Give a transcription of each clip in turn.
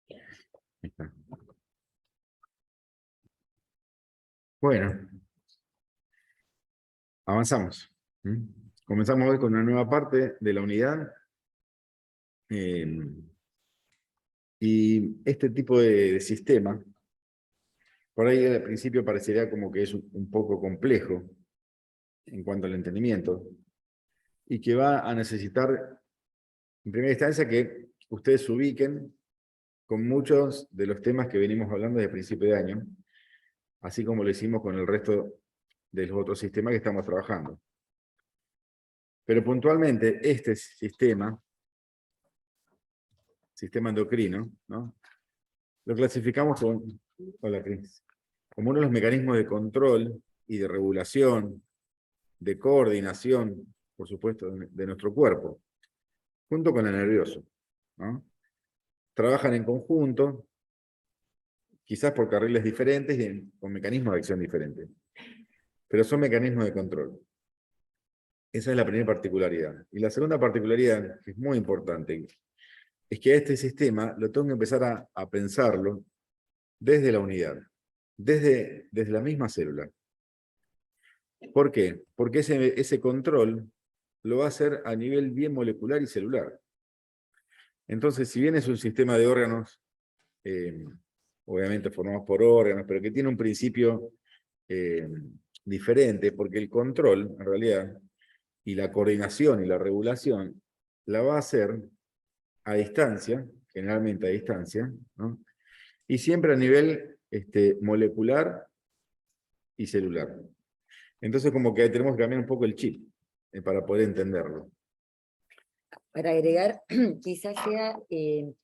Ahí está. Bueno, avanzamos. ¿Mm? Comenzamos hoy con una nueva parte de la unidad. eh, y este tipo de sistema, por ahí al principio parecería como que es un poco complejo en cuanto al entendimiento, y que va a necesitar, en primera instancia, que ustedes se ubiquen con muchos de los temas que venimos hablando desde el principio de año, así como lo hicimos con el resto de los otros sistemas que estamos trabajando. Pero puntualmente este sistema endocrino, ¿no? Lo clasificamos hola, Cris, como uno de los mecanismos de control y de regulación, de coordinación, por supuesto, de nuestro cuerpo, junto con el nervioso, ¿no? Trabajan en conjunto, quizás por carriles diferentes y con mecanismos de acción diferentes, pero son mecanismos de control. Esa es la primera particularidad. Y la segunda particularidad, que es muy importante, es que este sistema lo tengo que empezar a pensarlo desde la unidad, desde la misma célula. ¿Por qué? Porque ese control lo va a hacer a nivel bien molecular y celular. Entonces, si bien es un sistema de órganos, obviamente formados por órganos, pero que tiene un principio diferente, porque el control, en realidad, y la coordinación y la regulación, la va a hacer a distancia, generalmente a distancia, ¿no? Y siempre a nivel molecular y celular. Entonces, como que tenemos que cambiar un poco el chip para poder entenderlo. Para agregar, quizás sea en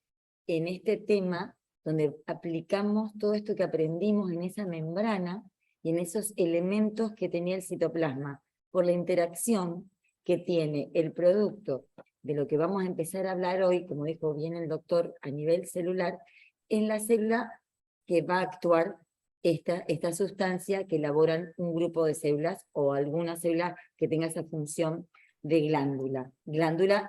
este tema donde aplicamos todo esto que aprendimos en esa membrana y en esos elementos que tenía el citoplasma, por la interacción que tiene el producto de lo que vamos a empezar a hablar hoy, como dijo bien el doctor, a nivel celular, en la célula que va a actuar esta sustancia que elaboran un grupo de células o alguna célula que tenga esa función de glándula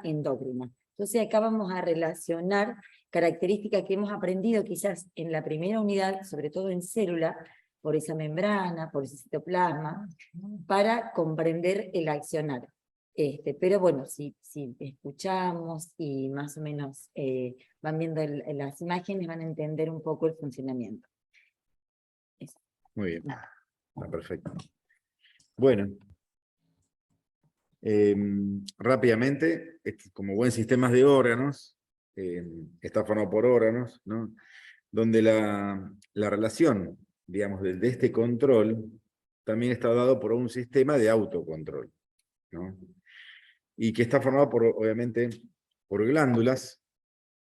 endocrina. Entonces acá vamos a relacionar características que hemos aprendido quizás en la primera unidad, sobre todo en célula, por esa membrana, por ese citoplasma, para comprender el accionar. Pero bueno, si escuchamos y más o menos van viendo las imágenes, van a entender un poco el funcionamiento. Eso. Muy bien, está perfecto. Bueno, rápidamente, como buen sistema de órganos, está formado por órganos, ¿no? Donde la relación, digamos, de este control también está dado por un sistema de autocontrol, ¿no? Y que está formado obviamente, por glándulas,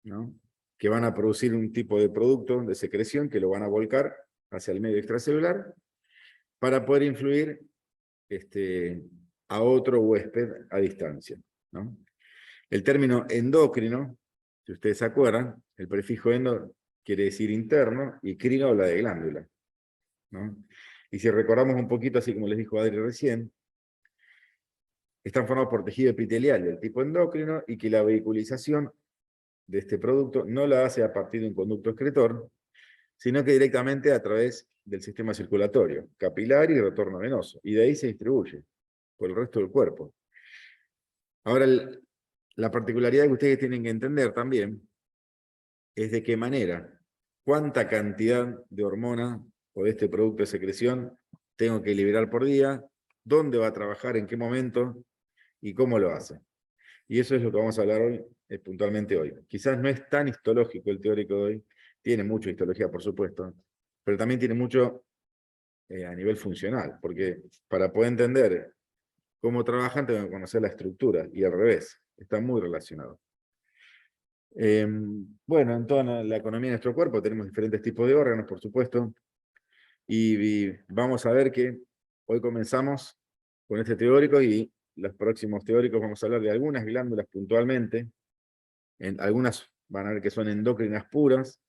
¿no? Que van a producir un tipo de producto de secreción que lo van a volcar hacia el medio extracelular para poder influir a otro huésped a distancia, ¿no? El término endocrino, si ustedes se acuerdan, el prefijo endo quiere decir interno y crino habla de glándula, ¿no? Y si recordamos un poquito, así como les dijo Adri recién, están formados por tejido epitelial del tipo endocrino y que la vehiculización de este producto no la hace a partir de un conducto excretor, sino que directamente a través del sistema circulatorio, capilar y retorno venoso, y de ahí se distribuye por el resto del cuerpo. Ahora, la particularidad que ustedes tienen que entender también es de qué manera, cuánta cantidad de hormona o de este producto de secreción tengo que liberar por día, dónde va a trabajar, en qué momento y cómo lo hace. Y eso es lo que vamos a hablar hoy, puntualmente hoy. Quizás no es tan histológico el teórico de hoy, tiene mucha histología, por supuesto, pero también tiene mucho a nivel funcional, porque para poder entender cómo trabajan tengo que conocer la estructura, y al revés, está muy relacionado. Bueno, en toda la economía de nuestro cuerpo tenemos diferentes tipos de órganos, por supuesto, y vamos a ver que hoy comenzamos con este teórico y los próximos teóricos vamos a hablar de algunas glándulas puntualmente, algunas van a ver que son endócrinas puras,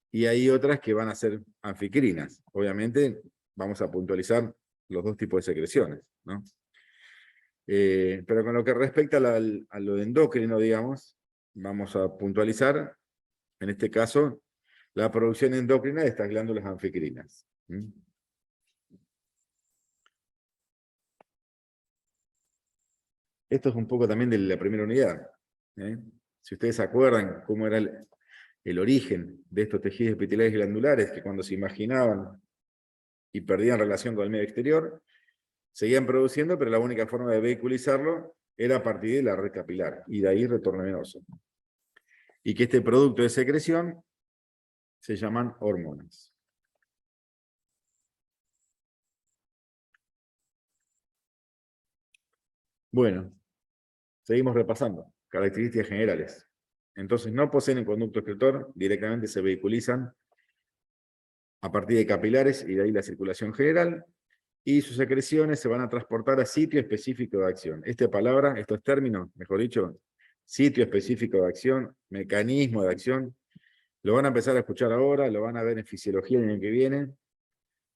y hay otras que van a ser anficrinas. Obviamente vamos a puntualizar los dos tipos de secreciones, ¿no? Pero con lo que respecta a lo de endocrino, digamos, vamos a puntualizar, en este caso, la producción endocrina de estas glándulas anficrinas. ¿Mm? Esto es un poco también de la primera unidad. ¿Eh? Si ustedes se acuerdan cómo era el origen de estos tejidos epiteliales glandulares, que cuando se imaginaban y perdían relación con el medio exterior, seguían produciendo, pero la única forma de vehiculizarlo era a partir de la red capilar, y de ahí retorno venoso. Y que este producto de secreción se llaman hormonas. Bueno, seguimos repasando. Características generales. Entonces, no poseen el conducto excretor, directamente se vehiculizan a partir de capilares y de ahí la circulación general, y sus secreciones se van a transportar a sitio específico de acción. Esta palabra, estos términos, mejor dicho, sitio específico de acción, mecanismo de acción, lo van a empezar a escuchar ahora, lo van a ver en fisiología el año que viene,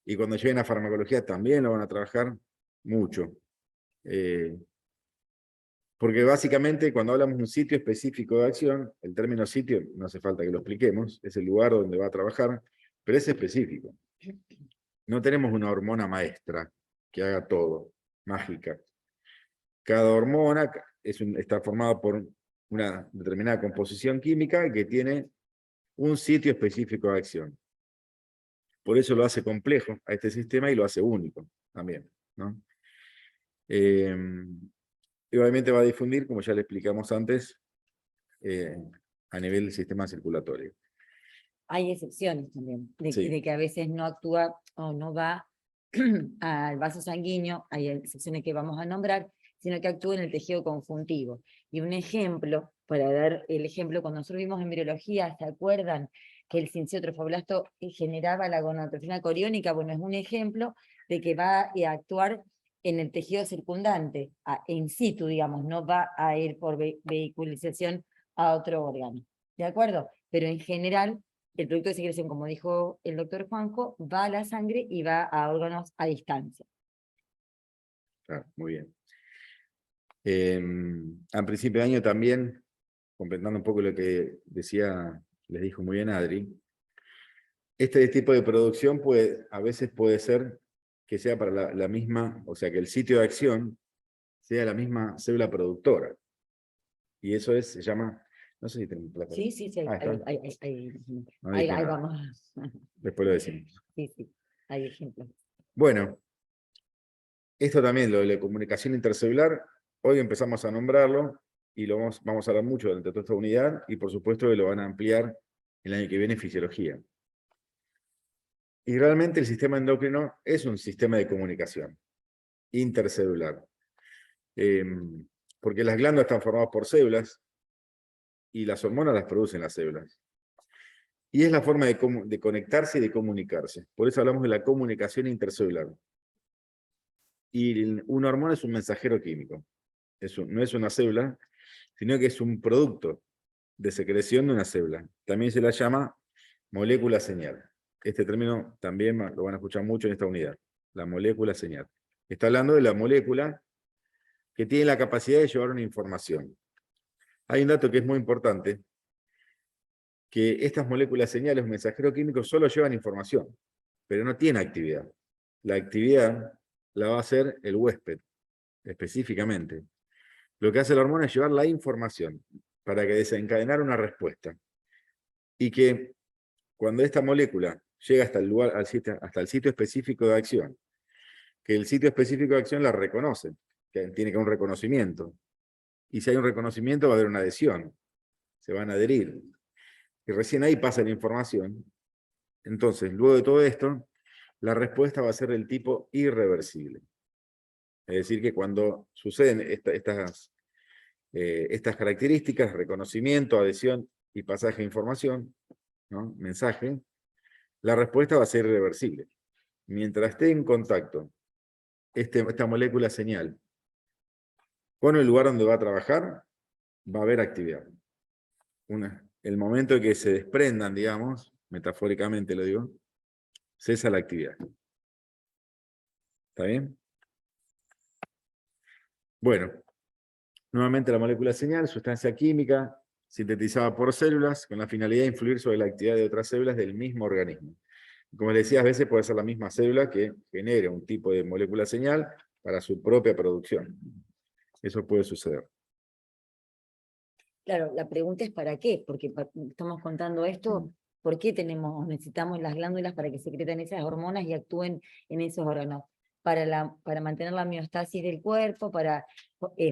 y cuando lleguen a farmacología también lo van a trabajar mucho. Porque básicamente cuando hablamos de un sitio específico de acción, el término sitio, no hace falta que lo expliquemos, es el lugar donde va a trabajar, pero es específico. No tenemos una hormona maestra que haga todo, mágica. Cada hormona está formada por una determinada composición química que tiene un sitio específico de acción. Por eso lo hace complejo a este sistema y lo hace único también, ¿no? Y obviamente va a difundir, como ya le explicamos antes, a nivel del sistema circulatorio. Hay excepciones también, Sí. de que a veces no actúa o no va al vaso sanguíneo, hay excepciones que vamos a nombrar, sino que actúa en el tejido conjuntivo. Y un ejemplo, para dar el ejemplo, cuando nosotros vimos en virología, ¿se acuerdan que el sinciotrofoblasto generaba la gonadotrofina coriónica? Bueno, es un ejemplo de que va a actuar en el tejido circundante, in situ, digamos, no va a ir por vehiculización a otro órgano. ¿De acuerdo? Pero en general, el producto de secreción, como dijo el doctor Juanjo, va a la sangre y va a órganos a distancia. Claro, muy bien. A principio de año también, completando un poco lo que decía, les dijo muy bien Adri, este tipo de producción a veces puede ser que sea para la misma, o sea, que el sitio de acción sea la misma célula productora. Y eso se llama, no sé si tenemos plata. Sí, sí, sí, Ah, ¿está? No ahí dije nada. vamos. Después lo decimos. Sí, sí, hay ejemplos. Bueno, esto también, lo de la comunicación intercelular, hoy empezamos a nombrarlo y lo vamos a hablar mucho durante toda esta unidad y por supuesto que lo van a ampliar el año que viene en fisiología. Y realmente el sistema endocrino es un sistema de comunicación intercelular. Porque las glándulas están formadas por células y las hormonas las producen las células. Y es la forma de conectarse y de comunicarse. Por eso hablamos de la comunicación intercelular. Y una hormona es un mensajero químico. No es una célula, sino que es un producto de secreción de una célula. También se la llama molécula señal. Este término también lo van a escuchar mucho en esta unidad. La molécula señal. Está hablando de la molécula que tiene la capacidad de llevar una información. Hay un dato que es muy importante, que estas moléculas señales, mensajeros químicos, solo llevan información, pero no tienen actividad. La actividad la va a hacer el huésped, específicamente. Lo que hace la hormona es llevar la información para que desencadenar una respuesta. Y que cuando esta molécula llega hasta el lugar, hasta el sitio específico de acción, que el sitio específico de acción la reconoce, que tiene que haber un reconocimiento. Y si hay un reconocimiento va a haber una adhesión, se van a adherir. Y recién ahí pasa la información. Entonces, luego de todo esto, la respuesta va a ser del tipo irreversible. Es decir, que cuando suceden estas características, reconocimiento, adhesión y pasaje de información, ¿no? Mensaje, la respuesta va a ser irreversible. Mientras esté en contacto esta molécula señal con el lugar donde va a trabajar, va a haber actividad. El momento en que se desprendan, digamos, metafóricamente lo digo, cesa la actividad. ¿Está bien? Bueno, nuevamente la molécula señal, sustancia química, sintetizada por células con la finalidad de influir sobre la actividad de otras células del mismo organismo. Como les decía, a veces puede ser la misma célula que genere un tipo de molécula señal para su propia producción. Eso puede suceder. Claro, la pregunta es ¿para qué? Porque estamos contando esto, ¿por qué necesitamos las glándulas para que secreten esas hormonas y actúen en esos órganos? Para mantener la homeostasis del cuerpo, para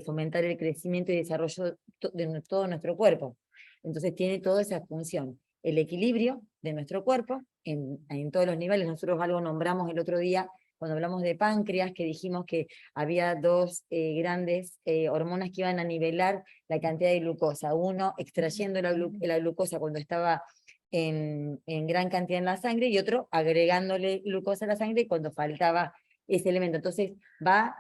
fomentar el crecimiento y desarrollo de todo nuestro cuerpo. Entonces tiene toda esa función. El equilibrio de nuestro cuerpo en todos los niveles. Nosotros algo nombramos el otro día cuando hablamos de páncreas, que dijimos que había dos grandes hormonas que iban a nivelar la cantidad de glucosa. Uno extrayendo la glucosa cuando estaba en gran cantidad en la sangre, y otro agregándole glucosa a la sangre cuando faltaba ese elemento. Entonces,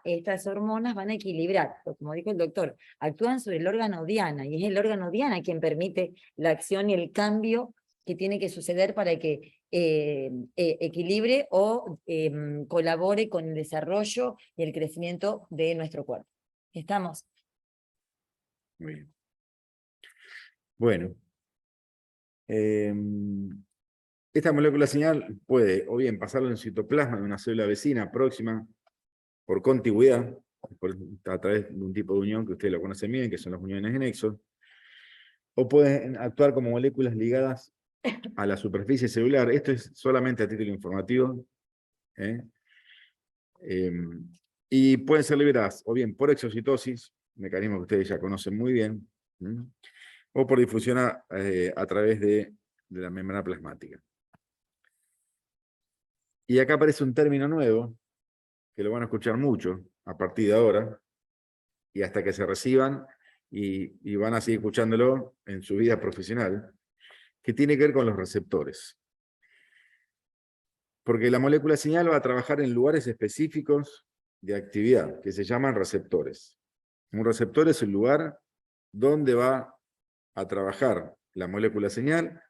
estas hormonas van a equilibrar, como dijo el doctor, actúan sobre el órgano diana, y es el órgano diana quien permite la acción y el cambio que tiene que suceder para que equilibre o colabore con el desarrollo y el crecimiento de nuestro cuerpo. ¿Estamos? Muy bien. Bueno. Esta molécula señal puede o bien pasarlo en el citoplasma de una célula vecina próxima por contigüidad, a través de un tipo de unión que ustedes lo conocen bien, que son las uniones de nexo, o pueden actuar como moléculas ligadas a la superficie celular. Esto es solamente a título informativo. Y pueden ser liberadas o bien por exocitosis, mecanismo que ustedes ya conocen muy bien, o por difusión a través de la membrana plasmática. Y acá aparece un término nuevo, que lo van a escuchar mucho a partir de ahora, y hasta que se reciban, y van a seguir escuchándolo en su vida profesional, que tiene que ver con los receptores. Porque la molécula señal va a trabajar en lugares específicos de actividad, que se llaman receptores. Un receptor es el lugar donde va a trabajar la molécula señal,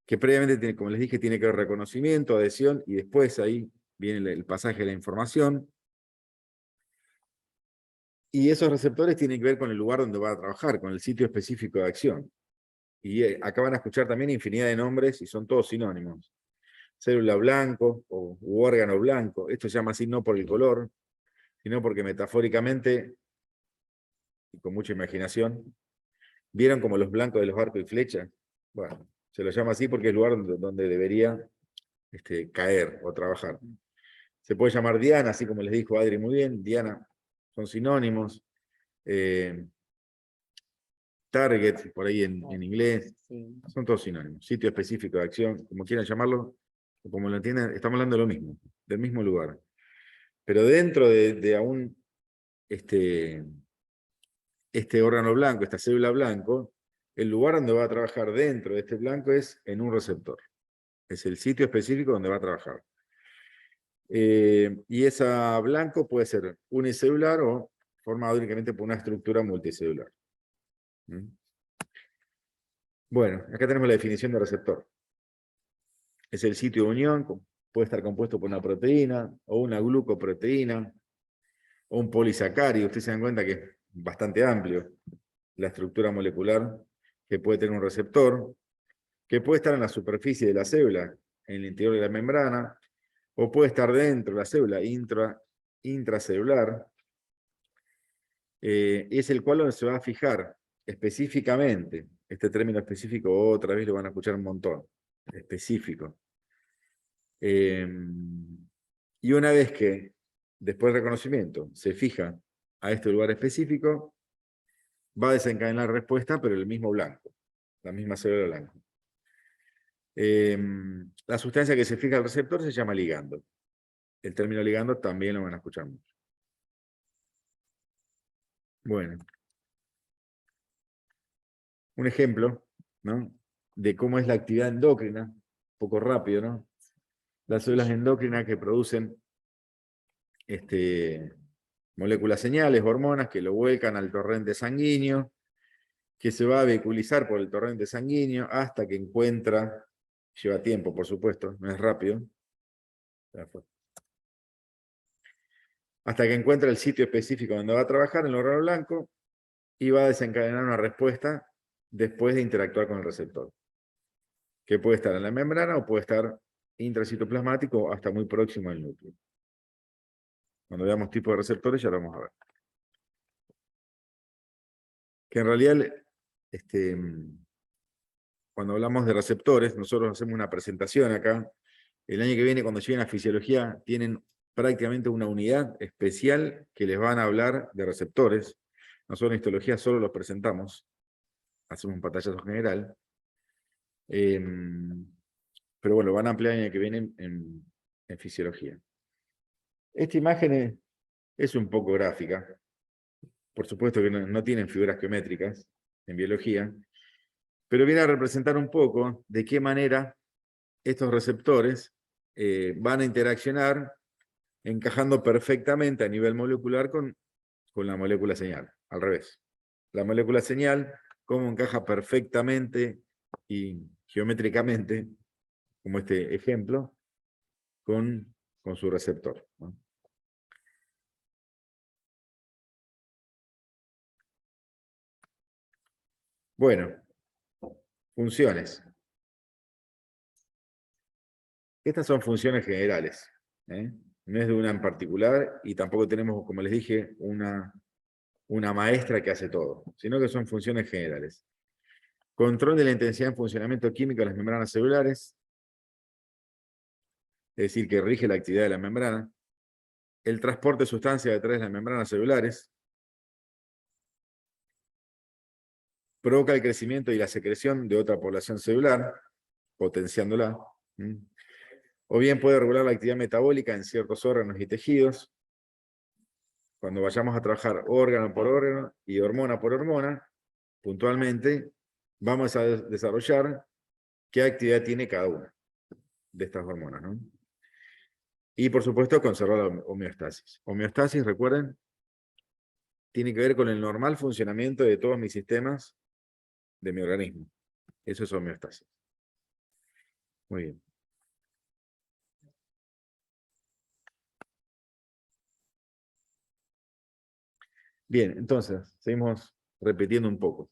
que previamente, tiene, como les dije, tiene que ver reconocimiento, adhesión, y después ahí viene el pasaje de la información. Y esos receptores tienen que ver con el lugar donde va a trabajar, con el sitio específico de acción. Y acá van a escuchar también infinidad de nombres, y son todos sinónimos. Célula blanco, o órgano blanco. Esto se llama así no por el color, sino porque metafóricamente, y con mucha imaginación, ¿vieron como los blancos de los arcos y flechas? Bueno, se lo llama así porque es el lugar donde debería caer o trabajar. Se puede llamar diana, así como les dijo Adri muy bien. Diana son sinónimos. Target, por ahí en inglés. Sí. Son todos sinónimos. Sitio específico de acción, como quieran llamarlo, o como lo entiendan, estamos hablando de lo mismo, del mismo lugar. Pero dentro de aún este órgano blanco, esta célula blanco, el lugar donde va a trabajar dentro de este blanco es en un receptor. Es el sitio específico donde va a trabajar. Y esa blanco puede ser unicelular o formado únicamente por una estructura multicelular. Bueno, acá tenemos la definición de receptor. Es el sitio de unión, puede estar compuesto por una proteína, o una glucoproteína, o un polisacárido. Ustedes se dan cuenta que es bastante amplio la estructura molecular que puede tener un receptor, que puede estar en la superficie de la célula, en el interior de la membrana, o puede estar dentro de la célula, intracelular, y es el cual donde se va a fijar específicamente, este término específico otra vez lo van a escuchar un montón, específico. Y una vez que, después del reconocimiento, se fija a este lugar específico, va a desencadenar respuesta, pero el mismo blanco, la misma célula blanca. La sustancia que se fija al receptor se llama ligando. El término ligando también lo van a escuchar mucho. Bueno. Un ejemplo, ¿no?, de cómo es la actividad endocrina, un poco rápido, ¿no? Las células endocrinas que producen moléculas señales, hormonas, que lo vuelcan al torrente sanguíneo, que se va a vehiculizar por el torrente sanguíneo hasta que encuentra, lleva tiempo por supuesto, no es rápido, hasta que encuentra el sitio específico donde va a trabajar, en el órgano blanco, y va a desencadenar una respuesta después de interactuar con el receptor, que puede estar en la membrana o puede estar intracitoplasmático o hasta muy próximo al núcleo. Cuando veamos tipos de receptores ya lo vamos a ver. Que en realidad, cuando hablamos de receptores, nosotros hacemos una presentación acá. El año que viene, cuando lleguen a fisiología, tienen prácticamente una unidad especial que les van a hablar de receptores. Nosotros en histología solo los presentamos, hacemos un pantallazo general. Pero bueno, van a ampliar el año que viene en fisiología. Esta imagen es un poco gráfica. Por supuesto que no tienen figuras geométricas en biología, pero viene a representar un poco de qué manera estos receptores van a interaccionar encajando perfectamente a nivel molecular con la molécula señal, al revés. La molécula señal, cómo encaja perfectamente y geométricamente, como este ejemplo, con su receptor, ¿no? Bueno, funciones. Estas son funciones generales, ¿eh? No es de una en particular y tampoco tenemos, como les dije, una maestra que hace todo, sino que son funciones generales. Control de la intensidad en funcionamiento químico de las membranas celulares, es decir, que rige la actividad de la membrana. El transporte de sustancias a través de las membranas celulares. Provoca el crecimiento y la secreción de otra población celular, potenciándola. O bien puede regular la actividad metabólica en ciertos órganos y tejidos. Cuando vayamos a trabajar órgano por órgano y hormona por hormona, puntualmente vamos a desarrollar qué actividad tiene cada una de estas hormonas, ¿no? Y por supuesto conservar la homeostasis. Homeostasis, recuerden, tiene que ver con el normal funcionamiento de todos mis sistemas de mi organismo. Eso es homeostasis. Muy bien. Bien, entonces, seguimos repitiendo un poco.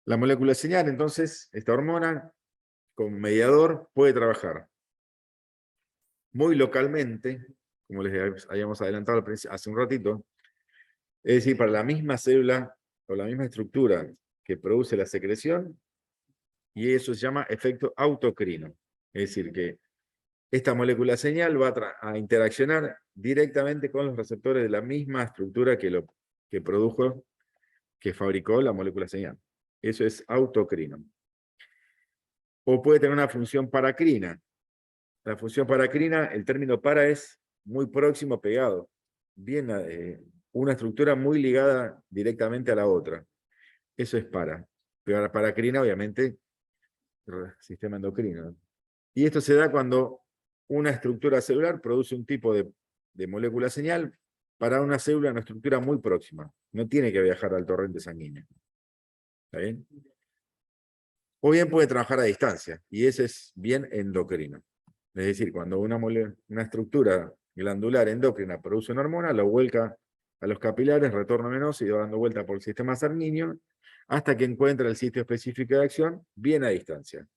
La molécula señal, entonces, esta hormona, como mediador, puede trabajar muy localmente, como les habíamos adelantado hace un ratito, es decir, para la misma célula o la misma estructura que produce la secreción, y eso se llama efecto autocrino. Es decir, que esta molécula señal va a interaccionar directamente con los receptores de la misma estructura que produjo, que fabricó la molécula señal. Eso es autocrino. O puede tener una función paracrina. La función paracrina, el término para es muy próximo, pegado. Bien, una estructura muy ligada directamente a la otra. Eso es para. Pero paracrina, obviamente, sistema endocrino. Y esto se da cuando una estructura celular produce un tipo de molécula señal para una célula, una estructura muy próxima. No tiene que viajar al torrente sanguíneo. ¿Está bien? O bien puede trabajar a distancia, y ese es bien endocrino. Es decir, cuando una estructura glandular endocrina produce una hormona, lo vuelca a los capilares, retorno venoso y va dando vuelta por el sistema sanguíneo hasta que encuentra el sitio específico de acción bien a distancia.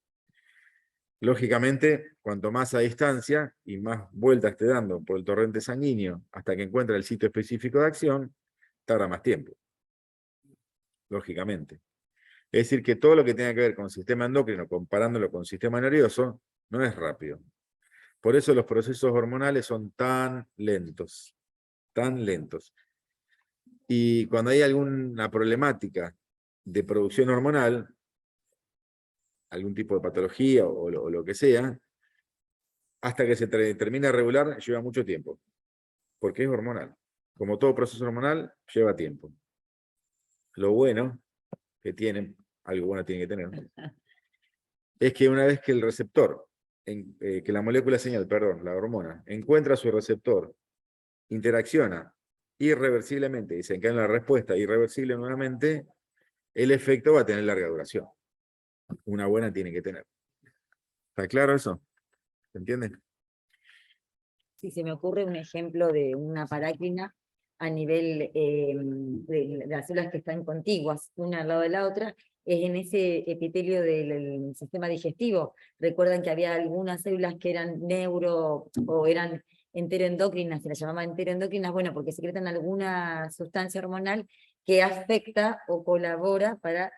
Lógicamente, cuanto más a distancia y más vueltas esté dando por el torrente sanguíneo hasta que encuentra el sitio específico de acción, tarda más tiempo. Lógicamente. Es decir, que todo lo que tenga que ver con el sistema endocrino, comparándolo con el sistema nervioso, no es rápido. Por eso los procesos hormonales son tan lentos. Tan lentos. Y cuando hay alguna problemática de producción hormonal, algún tipo de patología o lo que sea, hasta que se termina de regular, lleva mucho tiempo. Porque es hormonal. Como todo proceso hormonal, lleva tiempo. Lo bueno que tiene, algo bueno tiene que tener, es que una vez que el receptor, que la molécula señal, perdón, la hormona, encuentra su receptor, interacciona irreversiblemente y se encaja en la respuesta irreversible nuevamente, el efecto va a tener larga duración. Una buena tiene que tener. ¿Está claro eso? ¿Se entiende? Si se me ocurre un ejemplo de una parácrina, a nivel de las células que están contiguas, una al lado de la otra, es en ese epitelio del sistema digestivo. Recuerdan que había algunas células que eran o eran enteroendocrinas, se las llamaban enteroendocrinas, bueno, porque secretan alguna sustancia hormonal que afecta o colabora para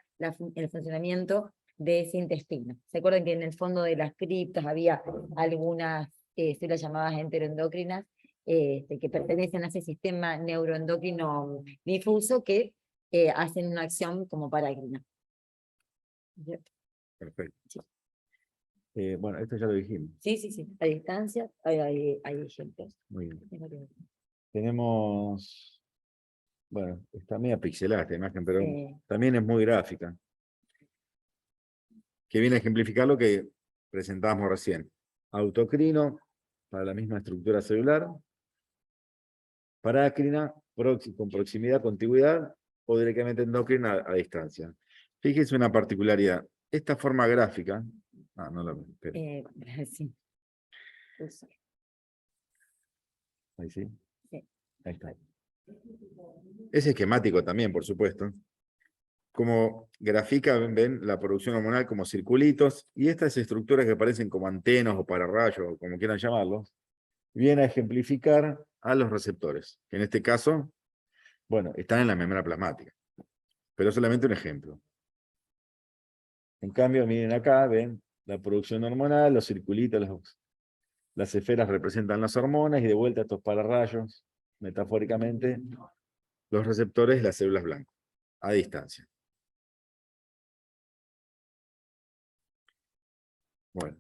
el funcionamiento de ese intestino. ¿Se acuerdan que en el fondo de las criptas había algunas células llamadas enteroendocrinas que pertenecen a ese sistema neuroendocrino difuso que hacen una acción como parácrina? Perfecto. Bueno, esto ya lo dijimos. Sí. A distancia hay ejemplos. Muy bien. Tenemos, bueno, está media pixelada esta imagen, pero también es muy gráfica, que viene a ejemplificar lo que presentábamos recién. Autocrino, para la misma estructura celular, parácrina, con proximidad, contigüidad, o directamente endocrina a distancia. Fíjense una particularidad. Esta forma gráfica, no la espero. Sí. Ahí sí. Sí. Ahí está. Es esquemático también, por supuesto. Como grafica, ven la producción hormonal como circulitos, y estas estructuras que parecen como antenas o pararrayos, o como quieran llamarlos, vienen a ejemplificar a los receptores, que en este caso, bueno, están en la membrana plasmática. Pero solamente un ejemplo. En cambio, miren acá, ven la producción hormonal, los circulitos, las esferas representan las hormonas, y de vuelta estos pararrayos, metafóricamente, los receptores y las células blancas, a distancia. Bueno.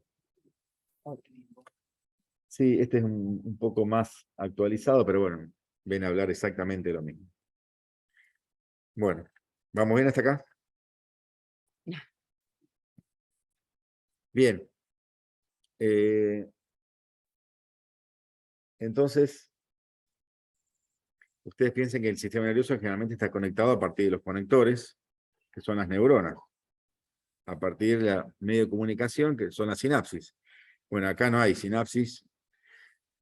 Sí, este es un poco más actualizado, pero bueno, ven a hablar exactamente lo mismo. Bueno, ¿vamos bien hasta acá? Bien. Entonces, ustedes piensen que el sistema nervioso generalmente está conectado a partir de los conectores, que son las neuronas, a partir de la medio de comunicación, que son las sinapsis. Bueno, acá no hay sinapsis.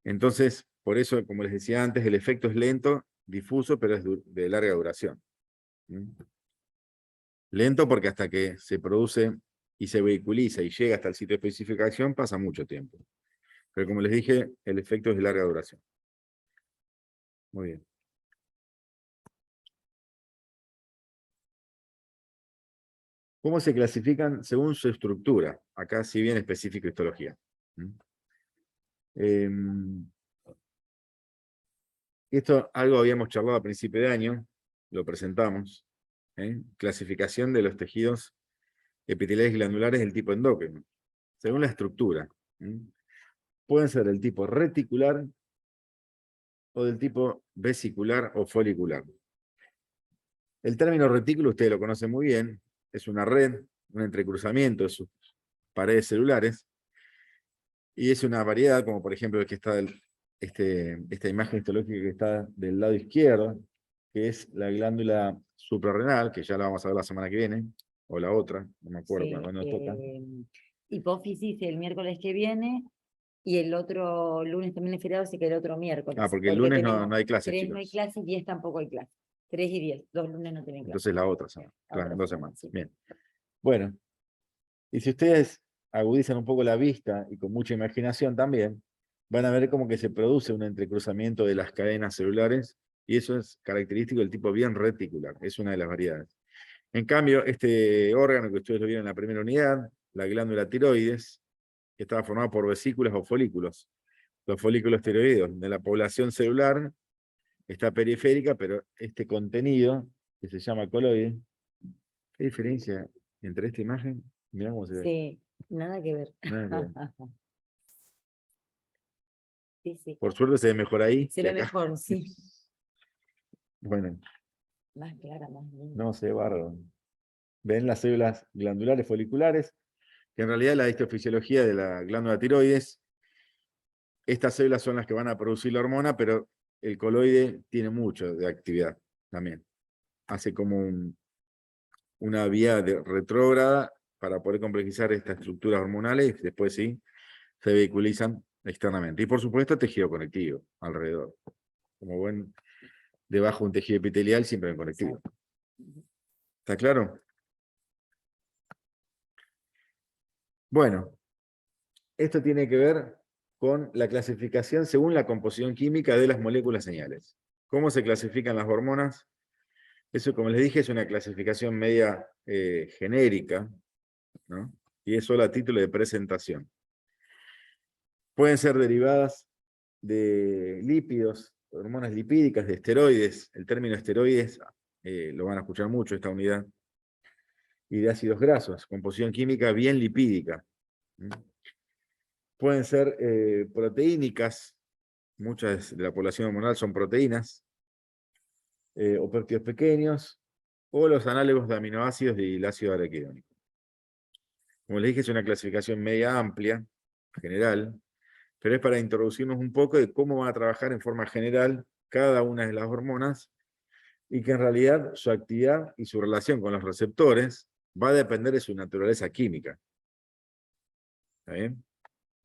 Entonces, por eso, como les decía antes, el efecto es lento, difuso, pero es de larga duración. Lento porque hasta que se produce y se vehiculiza y llega hasta el sitio de especificación pasa mucho tiempo. Pero como les dije, el efecto es de larga duración. Muy bien. ¿Cómo se clasifican según su estructura? Acá sí bien específico histología. Esto algo habíamos charlado a principio de año, lo presentamos. Clasificación de los tejidos epiteliales glandulares del tipo endócrino, según la estructura. Pueden ser del tipo reticular o del tipo vesicular o folicular. El término retículo ustedes lo conocen muy bien, es una red, un entrecruzamiento de sus paredes celulares, y es una variedad, como por ejemplo el que está esta imagen histológica que está del lado izquierdo, que es la glándula suprarrenal, que ya la vamos a ver la semana que viene, o la otra, no me acuerdo cuándo nos toca. Hipófisis el miércoles que viene, y el otro lunes también es feriado, así que el otro miércoles. Porque el lunes no hay clase, 3 chicos. no hay clase y 10 tampoco hay clase. 3 y 10, 2 lunes no tienen clase. Entonces la otra semana, claro, en 2 semanas. Sí. Bien. Bueno, y si ustedes agudizan un poco la vista y con mucha imaginación también, van a ver como que se produce un entrecruzamiento de las cadenas celulares, y eso es característico del tipo bien reticular, es una de las variedades. En cambio, este órgano que ustedes lo vieron en la primera unidad, la glándula tiroides, que estaba formada por vesículas o folículos. Los folículos tiroideos de la población celular está periférica, pero este contenido, que se llama coloide, ¿qué diferencia entre esta imagen? Mirá cómo se ve. Sí, nada que ver. Nada que ver. Sí. Por suerte se ve mejor ahí. Se ve mejor, sí. Bueno. Más clara, más linda. No sé, bárbaro. Ven las células glandulares foliculares, que en realidad la histofisiología de la glándula tiroides, estas células son las que van a producir la hormona, pero el coloide tiene mucho de actividad también. Hace como una vía retrógrada para poder complejizar estas estructuras hormonales, y después sí, se vehiculizan externamente. Y por supuesto tejido conectivo alrededor. Como buen debajo de un tejido epitelial, siempre en conectivo. Exacto. ¿Está claro? Bueno, esto tiene que ver con la clasificación según la composición química de las moléculas señales. ¿Cómo se clasifican las hormonas? Eso, como les dije, es una clasificación media genérica, ¿no? Y es solo a título de presentación. Pueden ser derivadas de lípidos, hormonas lipídicas, de esteroides. El término esteroides lo van a escuchar mucho, esta unidad. Y de ácidos grasos, composición química bien lipídica. Pueden ser proteínicas, muchas de la población hormonal son proteínas, o péptidos pequeños, o los análogos de aminoácidos y el ácido araquidónico. Como les dije, es una clasificación media amplia, general, pero es para introducirnos un poco de cómo van a trabajar en forma general cada una de las hormonas, y que en realidad su actividad y su relación con los receptores va a depender de su naturaleza química. ¿Está bien?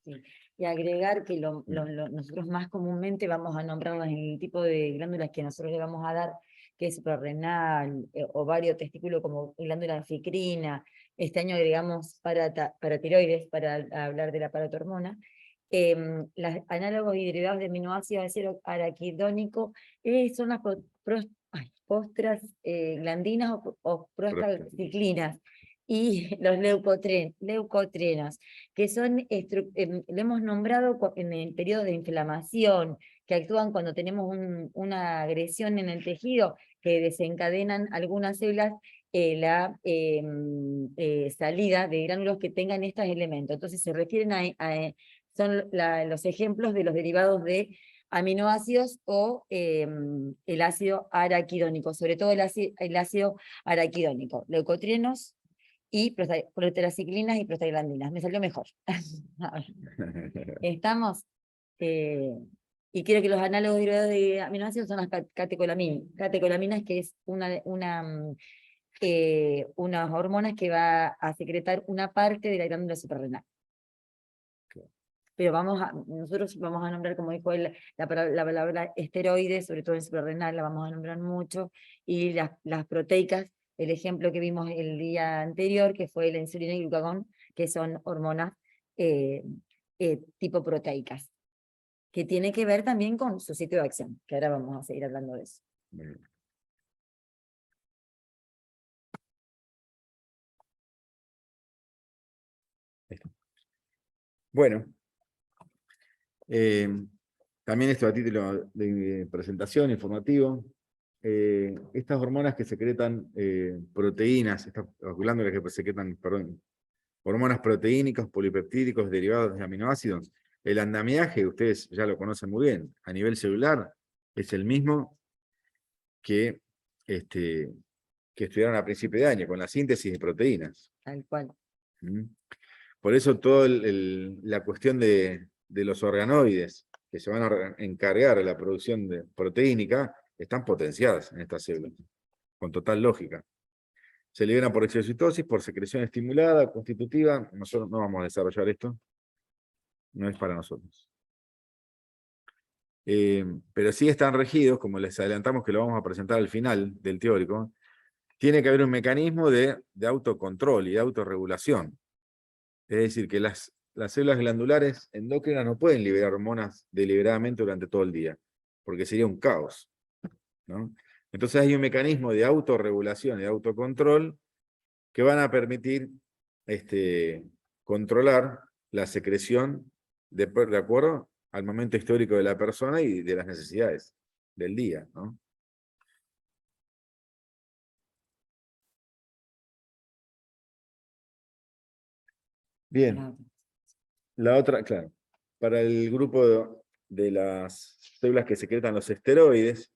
Sí. Y agregar que nosotros más comúnmente vamos a nombrarlas en el tipo de glándulas que nosotros le vamos a dar, que es suprarrenal, ovario, testículo, como glándula endocrina. Este año agregamos paratiroides para hablar de la paratormona. Los análogos y derivados de aminoácidos ácido araquidónico son las glandinas o prostaciclinas, y los leucotrenos, que son, lo hemos nombrado en el periodo de inflamación, que actúan cuando tenemos una agresión en el tejido, que desencadenan algunas células la salida de gránulos que tengan estos elementos. Entonces se refieren son los ejemplos de los derivados de aminoácidos o el ácido araquidónico, sobre todo el ácido araquidónico, leucotrienos y proteaciclinas y prostaglandinas. Me salió mejor. ¿Estamos? Y creo que los análogos derivados de aminoácidos son las catecolaminas, que es unas hormonas que va a secretar una parte de la glándula suprarrenal. Pero nosotros vamos a nombrar, como dijo él, la palabra esteroides, sobre todo en suprarrenal, la vamos a nombrar mucho, y las proteicas, el ejemplo que vimos el día anterior, que fue la insulina y el glucagón, que son hormonas tipo proteicas, que tiene que ver también con su sitio de acción, que ahora vamos a seguir hablando de eso. Bueno, también esto a título de presentación informativo. Estas hormonas que secretan proteínas, estas glándulas que secretan, perdón, hormonas proteínicas, polipeptídicos derivados de aminoácidos, el andamiaje, ustedes ya lo conocen muy bien, a nivel celular, es el mismo que estudiaron a principio de año, con la síntesis de proteínas. Tal cual. Por eso toda la cuestión de los organoides, que se van a encargar de la producción proteínica, están potenciadas en estas células, con total lógica. Se liberan por exocitosis, por secreción estimulada, constitutiva. Nosotros no vamos a desarrollar esto, no es para nosotros. Pero sí están regidos, como les adelantamos que lo vamos a presentar al final del teórico, tiene que haber un mecanismo de autocontrol y de autorregulación. Es decir, que las células glandulares endócrinas no pueden liberar hormonas deliberadamente durante todo el día, porque sería un caos, ¿no? Entonces hay un mecanismo de autorregulación y de autocontrol que van a permitir controlar la secreción de acuerdo al momento histórico de la persona y de las necesidades del día, ¿no? Bien. La otra, claro, para el grupo de las células que secretan los esteroides,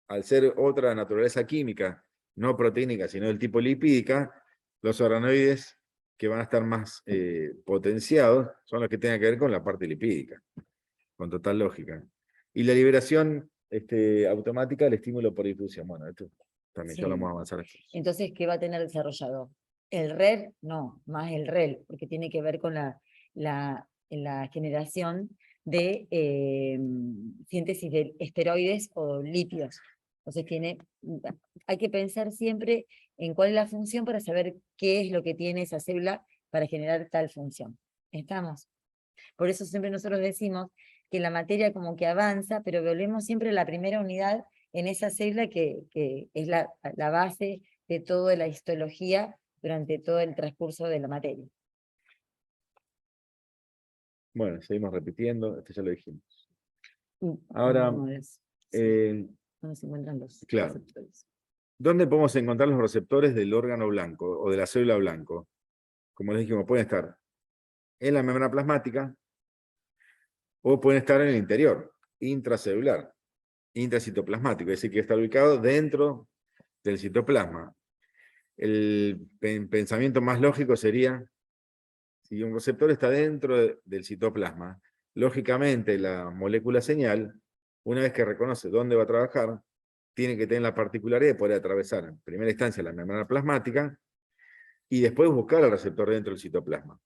al ser otra naturaleza química, no proteínica, sino del tipo lipídica, los organoides que van a estar más potenciados son los que tengan que ver con la parte lipídica, con total lógica. Y la liberación automática del estímulo por difusión. Bueno, esto también ya lo vamos a avanzar. Entonces, ¿qué va a tener desarrollado? El RER, no, más el REL, porque tiene que ver con la generación de síntesis de esteroides o lípidos. Entonces hay que pensar siempre en cuál es la función para saber qué es lo que tiene esa célula para generar tal función. ¿Estamos? Por eso siempre nosotros decimos que la materia como que avanza, pero volvemos siempre a la primera unidad en esa célula que es la base de toda la histología durante todo el transcurso de la materia. Bueno, seguimos repitiendo, esto ya lo dijimos. Ahora, Ahora, ¿dónde se encuentran los claro. receptores? ¿Dónde podemos encontrar los receptores del órgano blanco o de la célula blanco? Como les dijimos, pueden estar en la membrana plasmática o pueden estar en el interior, intracelular, intracitoplasmático, es decir, que está ubicado dentro del citoplasma. El pensamiento más lógico sería, si un receptor está dentro del citoplasma, lógicamente la molécula señal, una vez que reconoce dónde va a trabajar, tiene que tener la particularidad de poder atravesar en primera instancia la membrana plasmática y después buscar al receptor dentro del citoplasma.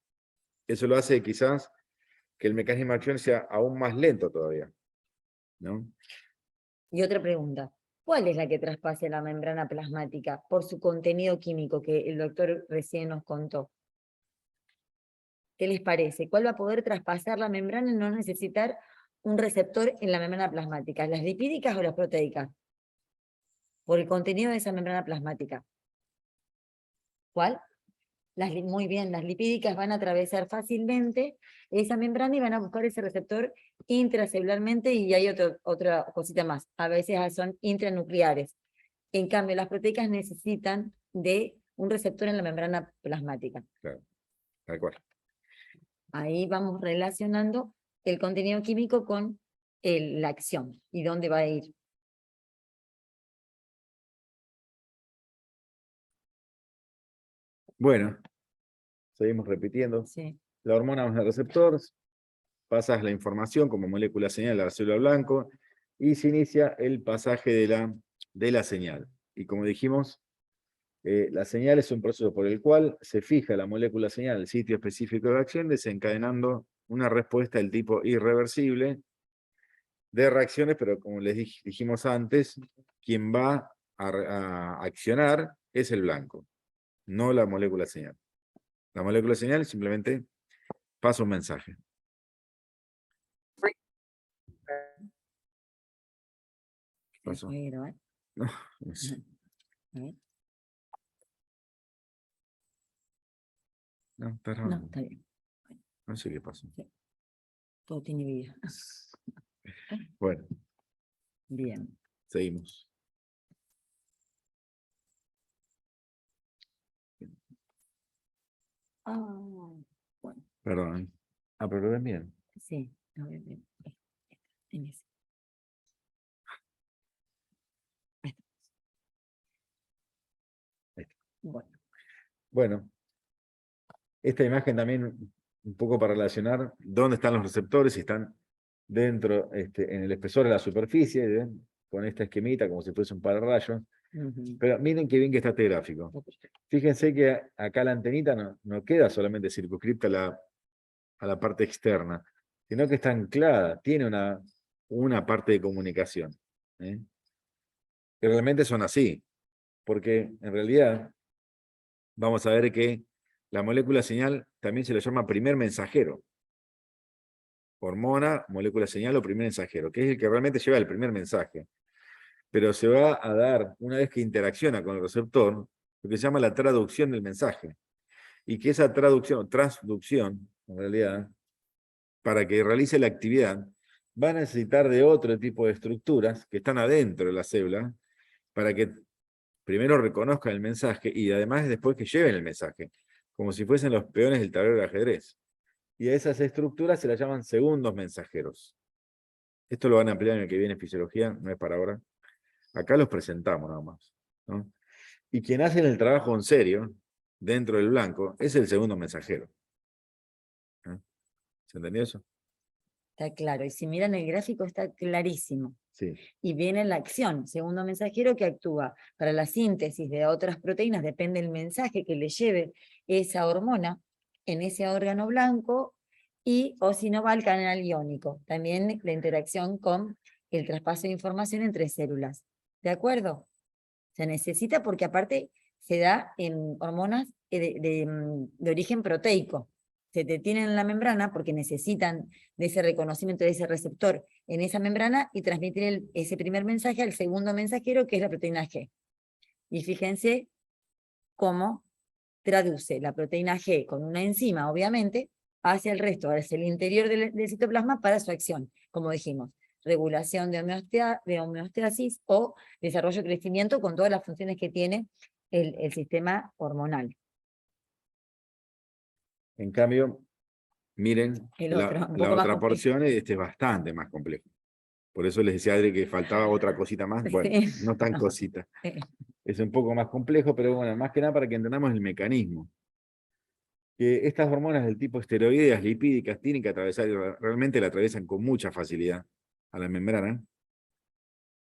Eso lo hace quizás que el mecanismo de acción sea aún más lento todavía, ¿no? Y otra pregunta, ¿cuál es la que traspase la membrana plasmática por su contenido químico que el doctor recién nos contó? ¿Qué les parece? ¿Cuál va a poder traspasar la membrana y no necesitar un receptor en la membrana plasmática? ¿Las lipídicas o las proteicas? Por el contenido de esa membrana plasmática. ¿Cuál? Muy bien, las lipídicas van a atravesar fácilmente esa membrana y van a buscar ese receptor intracelularmente, y hay otra cosita más, a veces son intranucleares. En cambio, las proteicas necesitan de un receptor en la membrana plasmática. Claro, tal cual. Ahí vamos relacionando el contenido químico con la acción y dónde va a ir. Bueno, seguimos repitiendo. Sí. La hormona es el receptor, pasas la información como molécula señal a la célula blanco y se inicia el pasaje de la señal. Y como dijimos, la señal es un proceso por el cual se fija la molécula señal al sitio específico de acción, desencadenando una respuesta del tipo irreversible de reacciones, pero como les dijimos antes, quien va a accionar es el blanco, no la molécula señal. La molécula señal simplemente pasa un mensaje. ¿Qué pasó? ¿Voy a grabar? No sé. A ver. No, está No, grabando. está bien. No sé qué pasó. Todo tiene vida. Bueno, Bien. seguimos. Bueno, Perdón. Ah, pero lo ven bien. sí, lo veo bien. En ese. Ahí está. Ahí está. Bueno, Bueno, esta imagen también un poco para relacionar dónde están los receptores, si están dentro, en el espesor de la superficie, ¿ven? Con esta esquemita como si fuese un pararrayos. Pero miren qué bien que está este gráfico. Fíjense que acá la antenita no queda solamente circunscripta a la parte externa, sino que está anclada, tiene una parte de comunicación. ¿Eh? Que realmente son así, porque en realidad vamos a ver que la molécula señal también se le llama primer mensajero. Hormona, molécula señal o primer mensajero, que es el que realmente lleva el primer mensaje. Pero se va a dar, una vez que interacciona con el receptor, lo que se llama la traducción del mensaje. Y que esa traducción o transducción, en realidad, para que realice la actividad, va a necesitar de otro tipo de estructuras que están adentro de la célula, para que primero reconozcan el mensaje y además después que lleven el mensaje, como si fuesen los peones del tablero de ajedrez. Y a esas estructuras se las llaman segundos mensajeros. Esto lo van a ampliar en el que viene en fisiología, no es para ahora. Acá los presentamos nada más, ¿no? Y quien hace el trabajo en serio, dentro del blanco, es el segundo mensajero. ¿Se entendió eso? está claro. Y si miran el gráfico está clarísimo. Sí. Y viene la acción, segundo mensajero que actúa para la síntesis de otras proteínas, depende del mensaje que le lleve esa hormona en ese órgano blanco, o si no va al canal iónico, también la interacción con el traspaso de información entre células. ¿de acuerdo? Se necesita porque aparte se da en hormonas de origen proteico. Se detienen en la membrana porque necesitan de ese reconocimiento de ese receptor en esa membrana y transmitir ese primer mensaje al segundo mensajero, que es la proteína G. Y fíjense cómo traduce la proteína G con una enzima, obviamente, hacia el resto, hacia el interior del citoplasma para su acción, como dijimos, regulación de homeostasis o desarrollo y crecimiento con todas las funciones que tiene el sistema hormonal. En cambio, miren El otro, un la poco más otra complejo. porción, este es bastante más complejo. Por eso les decía a Adri que faltaba otra cosita más. Bueno, Sí. no tan cosita. Es un poco más complejo, pero bueno, más que nada para que entendamos el mecanismo. Que estas hormonas del tipo esteroideas, lipídicas, tienen que atravesar, realmente la atraviesan con mucha facilidad a la membrana,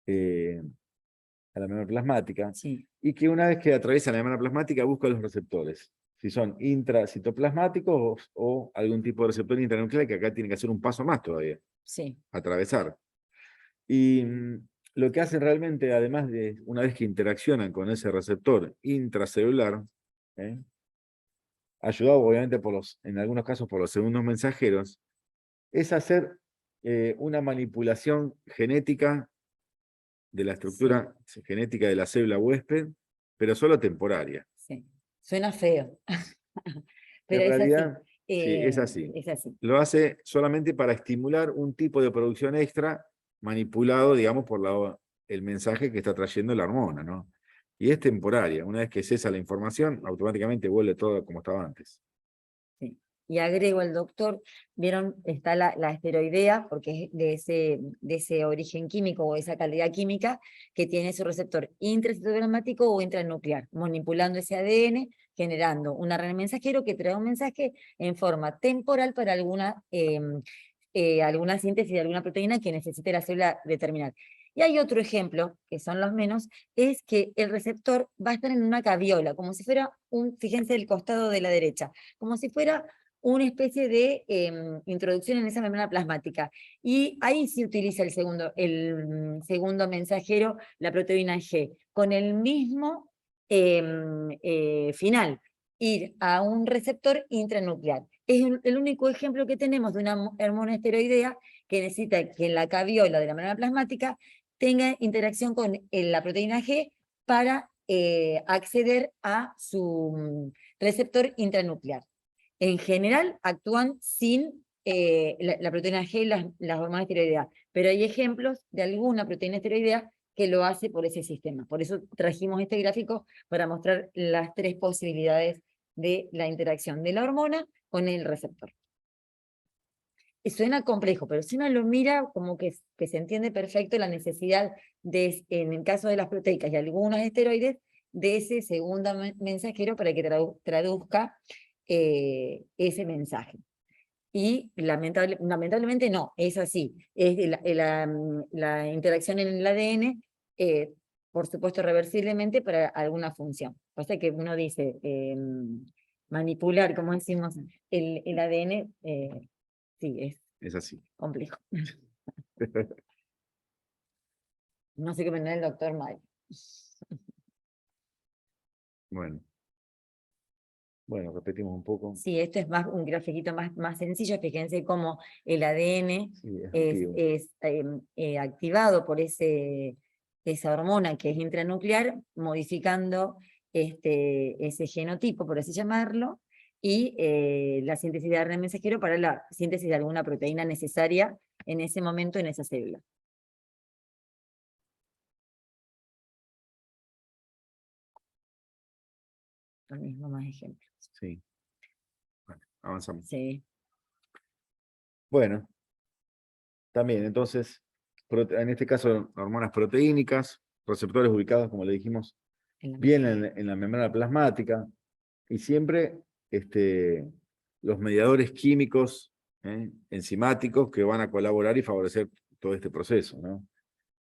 a la membrana plasmática, Sí. y que una vez que atraviesan la membrana plasmática buscan los receptores. Si son intracitoplasmáticos o algún tipo de receptor intranuclear, que acá tiene que hacer un paso más todavía, Sí. atravesar. Y lo que hacen realmente, además de una vez que interaccionan con ese receptor intracelular, ayudado obviamente en algunos casos por los segundos mensajeros, es hacer una manipulación genética de la estructura genética de la célula huésped, pero solo temporaria. Sí. Suena feo, En pero es así. realidad, sí, es así. Es así. Lo hace solamente para estimular un tipo de producción extra manipulado, digamos, por el mensaje que está trayendo la hormona, ¿no? Y es temporaria. Una vez que cesa la información, automáticamente vuelve todo como estaba antes. Sí. Y agrego al doctor, vieron, está la esteroidea, porque es de ese origen químico o esa calidad química que tiene su receptor intracitoplasmático o intranuclear, manipulando ese ADN, generando un ARN mensajero que trae un mensaje en forma temporal para alguna síntesis de alguna proteína que necesite la célula determinar. Y hay otro ejemplo, que son los menos, es que el receptor va a estar en una caviola, como si fuera fíjense el costado de la derecha, como si fuera una especie de introducción en esa membrana plasmática. Y ahí se utiliza el segundo mensajero, la proteína G, con el mismo final, ir a un receptor intranuclear. Es el único ejemplo que tenemos de una hormona esteroidea que necesita que en la caviola de la membrana plasmática tenga interacción con la proteína G para acceder a su receptor intranuclear. En general actúan sin la proteína G y las hormonas esteroideas, pero hay ejemplos de alguna proteína esteroidea que lo hace por ese sistema. Por eso trajimos este gráfico para mostrar las tres posibilidades de la interacción de la hormona con el receptor. Suena complejo, pero si uno lo mira como que se entiende perfecto la necesidad en el caso de las proteicas y algunos esteroides, de ese segundo mensajero para que traduzca ese mensaje. Y lamentablemente no, es así. La interacción en el ADN, por supuesto reversiblemente para alguna función. Pasa que uno dice manipular, como decimos, el ADN, sí, Es así. complejo. No sé qué opinar el doctor May. Bueno, repetimos un poco. Sí, esto es un grafiquito más sencillo. Fíjense cómo el ADN Sí, es activado por esa hormona que es intranuclear, modificando ese genotipo, por así llamarlo, y la síntesis de ARN mensajero para la síntesis de alguna proteína necesaria en ese momento en esa célula. Lo mismo, más ejemplos. Sí. Bueno, avanzamos. Sí. Bueno, también entonces, en este caso, hormonas proteínicas, receptores ubicados, como le dijimos, bien en la membrana plasmática, y siempre los mediadores químicos, enzimáticos, que van a colaborar y favorecer todo este proceso, ¿no?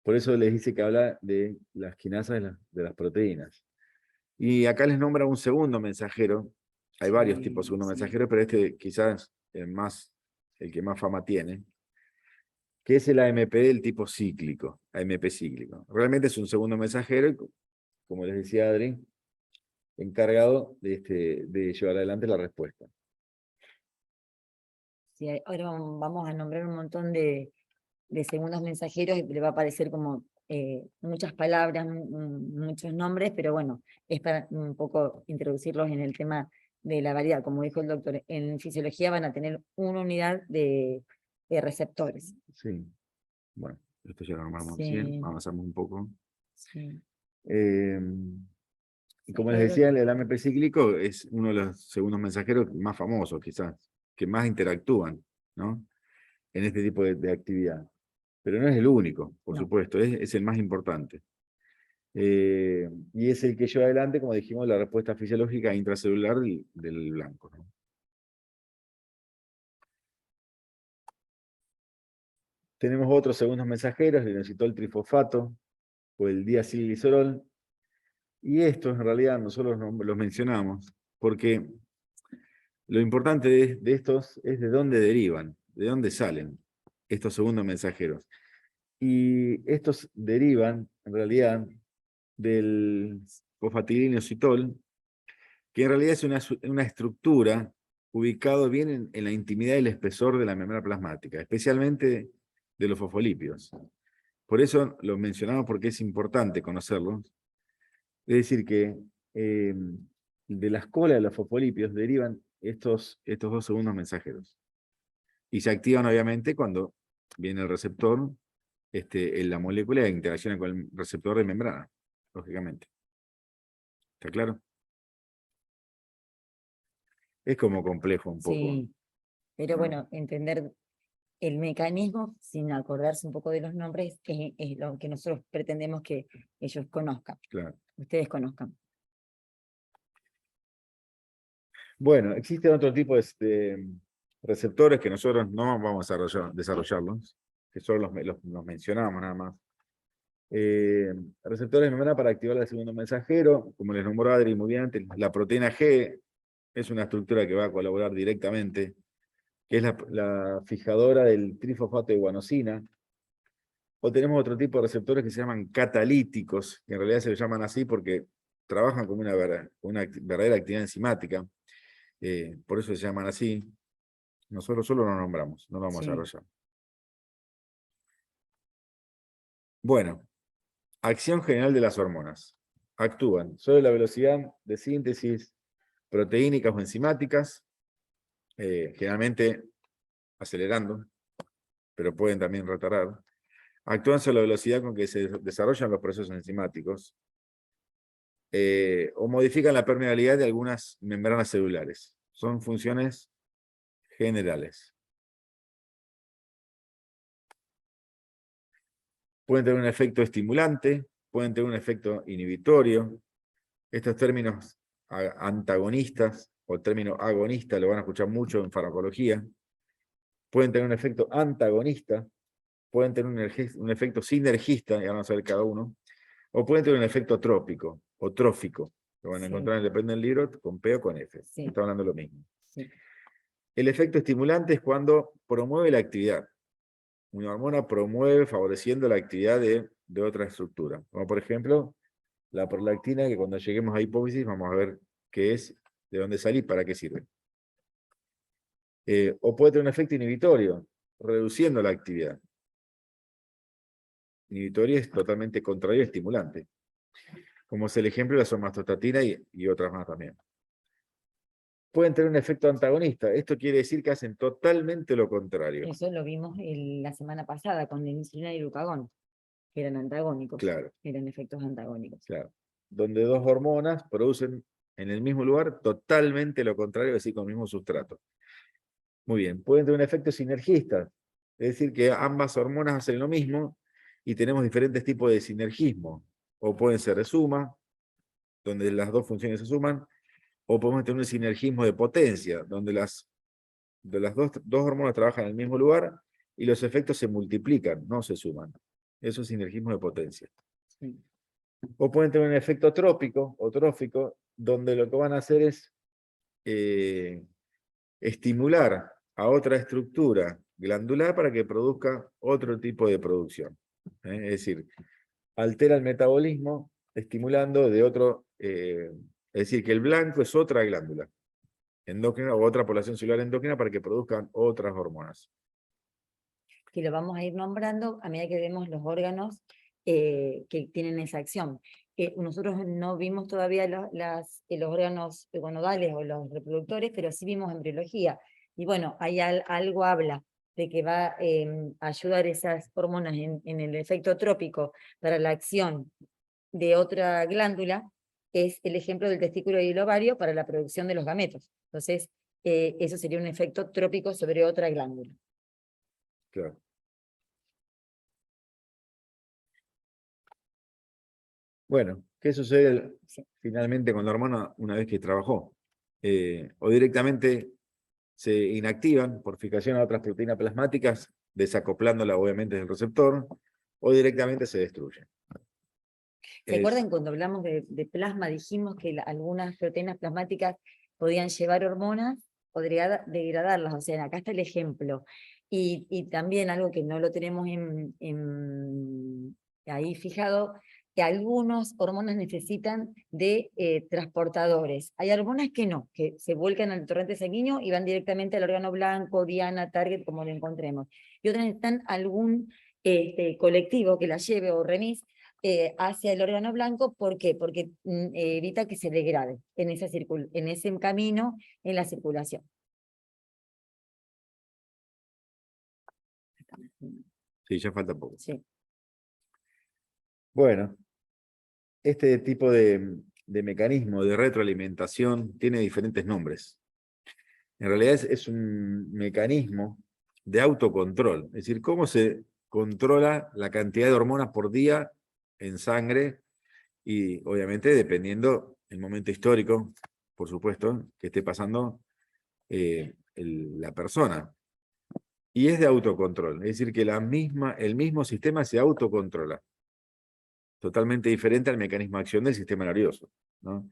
Por eso les dice que habla de las quinasas de las proteínas. Y acá les nombra un segundo mensajero. Hay varios tipos de segundo mensajeros, pero este quizás el que más fama tiene, que es el AMP del tipo cíclico. AMP cíclico. Realmente es un segundo mensajero, como les decía Adri, encargado de llevar adelante la respuesta. Sí, ahora vamos a nombrar un montón de segundos mensajeros y le va a aparecer como muchas palabras, muchos nombres, pero bueno, es para un poco introducirlos en el tema de la variedad. Como dijo el doctor, en fisiología van a tener una unidad de receptores. Sí, bueno, esto ya lo nombramos recién, Sí, avanzamos un poco. sí. Eh, y Sí, como les decía, el AMP cíclico es uno de los segundos mensajeros más famosos, quizás, que más interactúan, ¿no? En este tipo de actividad. Pero no es el único, por no, supuesto, es el más importante. Y es el que lleva adelante, como dijimos, la respuesta fisiológica intracelular del blanco, ¿no? Tenemos otros segundos mensajeros, el inositol trifosfato o el diacilglicerol. Y estos en realidad nosotros los mencionamos porque lo importante de estos es de dónde derivan, de dónde salen estos segundos mensajeros. Y estos derivan en realidad del fosfatilinositol, que en realidad es una estructura ubicado bien en la intimidad y el espesor de la membrana plasmática, especialmente de los fosfolípidos. Por eso lo mencionamos porque es importante conocerlos. Es decir, que de las colas de los fosfolípidos derivan estos dos segundos mensajeros. Y se activan obviamente cuando viene el receptor, en la molécula interacciona con el receptor de membrana, lógicamente. ¿Está claro? Es como complejo un poco, sí. Pero ¿no? bueno, entender el mecanismo sin acordarse un poco de los nombres es lo que nosotros pretendemos que ellos conozcan, Claro. ustedes conozcan. Bueno, existen otro tipo de receptores que nosotros no vamos a desarrollarlos, que solo los mencionamos nada más. Receptores de membrana para activar el segundo mensajero, como les nombró Adri muy bien antes, la proteína G es una estructura que va a colaborar directamente, que es la fijadora del trifosfato de guanosina. O tenemos otro tipo de receptores que se llaman catalíticos, que en realidad se llaman así porque trabajan como una verdadera actividad enzimática. Por eso se llaman así. Nosotros solo lo nombramos, no lo vamos a Sí, desarrollar. Bueno, acción general de las hormonas. Actúan sobre la velocidad de síntesis proteínicas o enzimáticas, generalmente acelerando, pero pueden también retardar. Actúan sobre la velocidad con que se desarrollan los procesos enzimáticos, o modifican la permeabilidad de algunas membranas celulares. Son funciones generales. Pueden tener un efecto estimulante, pueden tener un efecto inhibitorio. Estos términos antagonistas o término agonista lo van a escuchar mucho en farmacología. Pueden tener un efecto antagonista, pueden tener un efecto sinergista, ya vamos a ver cada uno, o pueden tener un efecto trópico o trófico. Lo van a sí, encontrar, depende del libro, con P o con F. sí, Está hablando de lo mismo. sí, El efecto estimulante es cuando promueve la actividad. Una hormona promueve favoreciendo la actividad de otra estructura. Como por ejemplo, la prolactina, que cuando lleguemos a hipófisis vamos a ver qué es, de dónde sale y para qué sirve. O puede tener un efecto inhibitorio, reduciendo la actividad. Inhibitorio es totalmente contrario a estimulante, como es el ejemplo de la somatostatina y otras más también. Pueden tener un efecto antagonista. Esto quiere decir que hacen totalmente lo contrario. eso lo vimos la semana pasada con la insulina y el glucagón, que eran antagónicos, Claro, eran efectos antagónicos. claro. Donde dos hormonas producen en el mismo lugar totalmente lo contrario, es decir, con el mismo sustrato. Muy bien, pueden tener un efecto sinergista, es decir, que ambas hormonas hacen lo mismo y tenemos diferentes tipos de sinergismo. O pueden ser de suma, donde las dos funciones se suman, o podemos tener un sinergismo de potencia, donde las dos hormonas trabajan en el mismo lugar y los efectos se multiplican, no se suman. Eso es sinergismo de potencia. Sí, O pueden tener un efecto trópico o trófico, donde lo que van a hacer es estimular a otra estructura glandular para que produzca otro tipo de producción. Es decir, altera el metabolismo estimulando de otro, es decir, que el blanco es otra glándula endócrina o otra población celular endócrina para que produzcan otras hormonas. Que lo vamos a ir nombrando a medida que vemos los órganos que tienen esa acción. Nosotros no vimos todavía los órganos gonadales o los reproductores, pero sí vimos embriología. Y bueno, hay algo habla de que va a ayudar esas hormonas en el efecto trópico para la acción de otra glándula, es el ejemplo del testículo y el ovario para la producción de los gametos. Entonces, eso sería un efecto trópico sobre otra glándula. Claro. Bueno, ¿qué sucede finalmente con la hormona una vez que trabajó? O directamente se inactivan por fijación a otras proteínas plasmáticas, desacoplándola obviamente del receptor, o directamente se destruyen. ¿Se acuerdan cuando hablamos de plasma? Dijimos que algunas proteínas plasmáticas podían llevar hormonas o degradarlas. O sea, acá está el ejemplo. Y también algo que no lo tenemos ahí fijado, que algunas hormonas necesitan de transportadores. Hay hormonas que no, que se vuelcan al torrente sanguíneo y van directamente al órgano blanco, diana, target, como lo encontremos. Y otras necesitan algún colectivo que la lleve o remis hacia el órgano blanco. ¿Por qué? Porque evita que se degrade en ese camino en la circulación. Sí, ya falta poco. Sí. Bueno, este tipo de mecanismo de retroalimentación tiene diferentes nombres. En realidad es un mecanismo de autocontrol, es decir, cómo se controla la cantidad de hormonas por día en sangre y obviamente dependiendo el momento histórico, por supuesto, que esté pasando la persona. Y es de autocontrol, es decir, que el mismo sistema se autocontrola. Totalmente diferente al mecanismo de acción del sistema nervioso, ¿no?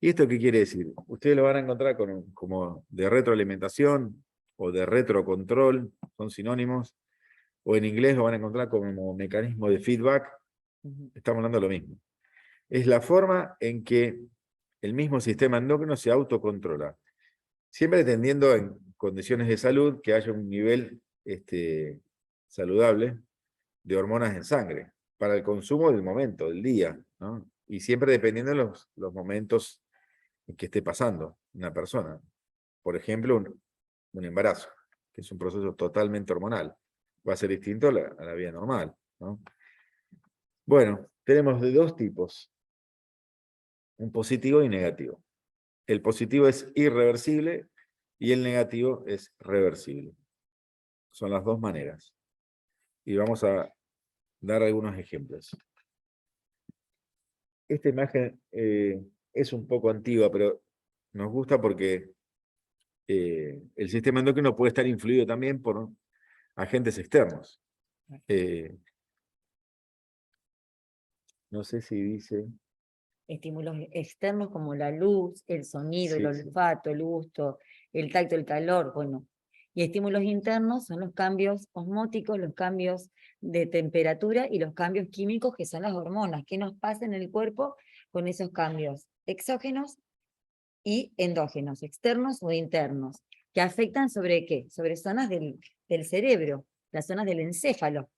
¿Y esto qué quiere decir? Ustedes lo van a encontrar como de retroalimentación o de retrocontrol, son sinónimos, o en inglés lo van a encontrar como mecanismo de feedback, estamos hablando de lo mismo. Es la forma en que el mismo sistema endocrino se autocontrola, siempre tendiendo en condiciones de salud que haya un nivel saludable de hormonas en sangre, para el consumo del momento, del día, ¿no? Y siempre dependiendo de los momentos en que esté pasando una persona. Por ejemplo, un embarazo, que es un proceso totalmente hormonal. Va a ser distinto a la vida normal, ¿no? Bueno, tenemos de dos tipos, un positivo y negativo. El positivo es irreversible y el negativo es reversible. Son las dos maneras. Y vamos a dar algunos ejemplos. Esta imagen es un poco antigua, pero nos gusta porque el sistema endocrino puede estar influido también por agentes externos. No sé si dice... Estímulos externos como la luz, el sonido, Sí, el olfato, el gusto, el tacto, el calor, bueno. Y estímulos internos son los cambios osmóticos, los cambios de temperatura y los cambios químicos que son las hormonas. ¿Qué nos pasa en el cuerpo con esos cambios exógenos y endógenos, externos o internos? ¿Que afectan sobre qué? Sobre zonas del cerebro, las zonas del encéfalo.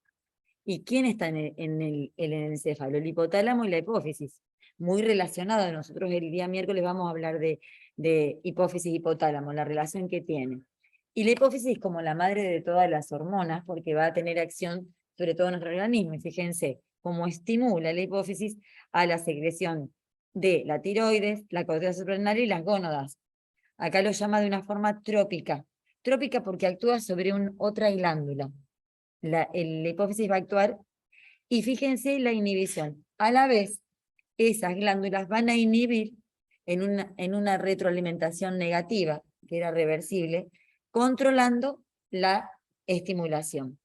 ¿Y quién está en el encéfalo? El hipotálamo y la hipófisis. Muy relacionado. Nosotros el día miércoles vamos a hablar de hipófisis-hipotálamo, la relación que tiene. Y la hipófisis es como la madre de todas las hormonas, porque va a tener acción sobre todo en nuestro organismo. Y fíjense cómo estimula la hipófisis a la secreción de la tiroides, la corteza suprarrenal y las gónadas. Acá lo llama de una forma trópica. Trópica porque actúa sobre otra glándula. La hipófisis va a actuar, y fíjense la inhibición. A la vez, esas glándulas van a inhibir en una retroalimentación negativa, que era reversible, controlando la estimulación.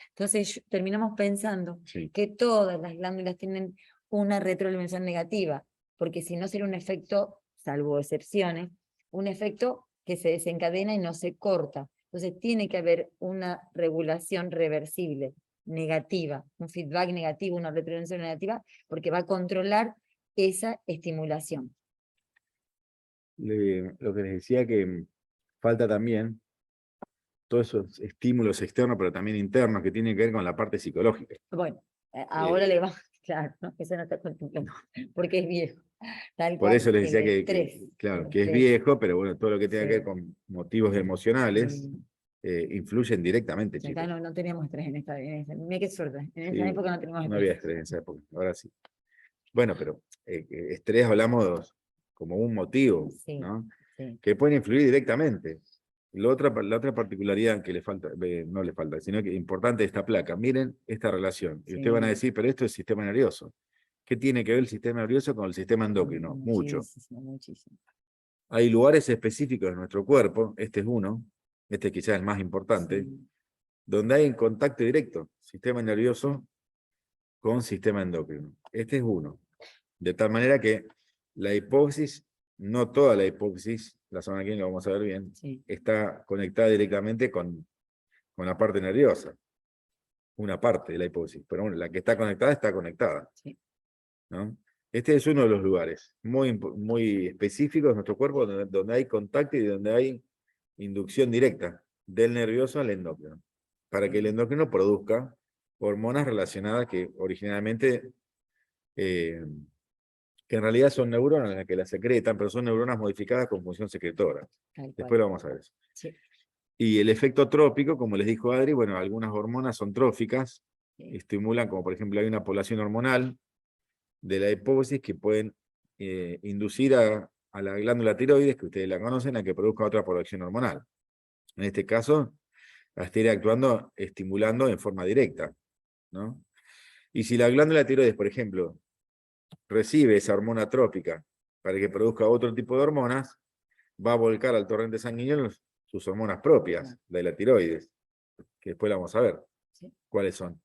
Entonces terminamos pensando que todas las glándulas tienen una retroalimentación negativa, porque si no sería un efecto, salvo excepciones, un efecto que se desencadena y no se corta. Entonces tiene que haber una regulación reversible negativa, un feedback negativo, una retroalimentación negativa, porque va a controlar esa estimulación. Lo que les decía que falta también todos esos estímulos externos, pero también internos, que tienen que ver con la parte psicológica. Bueno, ahora le va, claro, ¿no? Eso no está contemplado, porque es viejo. Tal Por cual, eso les decía el estrés, claro, el que es estrés. viejo, pero bueno, todo lo que tenga que ver Sí. con motivos emocionales Sí. Influyen directamente, Acá chicos. no teníamos estrés mira qué suerte, en esa Sí, época no teníamos no había estrés. estrés en esa época, ahora sí. Bueno, pero estrés hablamos como un motivo, Sí, ¿no? sí. Que pueden influir directamente. La otra particularidad que le falta, no le falta, sino que es importante de esta placa, miren esta relación. Y ustedes van a Sí. decir, pero esto es sistema nervioso. ¿Qué tiene que ver el sistema nervioso con el sistema endocrino? Mucho. Muchísimo, muchísimo. Hay lugares específicos de nuestro cuerpo, este es uno, este quizás es el más importante, Sí. donde hay un contacto directo, sistema nervioso con sistema endocrino. Este es uno. De tal manera que la hipófisis, no toda la hipófisis, la semana que viene lo vamos a ver bien, Sí. está conectada directamente con la parte nerviosa. Una parte de la hipófisis, pero bueno, la que está conectada. Sí. ¿No? Este es uno de los lugares muy específicos de nuestro cuerpo donde hay contacto y donde hay inducción directa del nervioso al endocrino, para que el endocrino produzca hormonas relacionadas que originalmente, que en realidad son neuronas las que las secretan, pero son neuronas modificadas con función secretora. Tal Después cual. lo vamos a ver eso. Sí. Y el efecto trópico, como les dijo Adri, bueno, algunas hormonas son tróficas, Sí. estimulan, como por ejemplo hay una población hormonal de la hipófisis que pueden inducir a la glándula tiroides, que ustedes la conocen, a que produzca otra producción hormonal. En este caso, la estaría actuando, estimulando en forma directa, ¿no? Y si la glándula tiroides, por ejemplo, recibe esa hormona trópica para que produzca otro tipo de hormonas, va a volcar al torrente sanguíneo sus hormonas propias, de la tiroides, que después la vamos a ver Sí. cuáles son.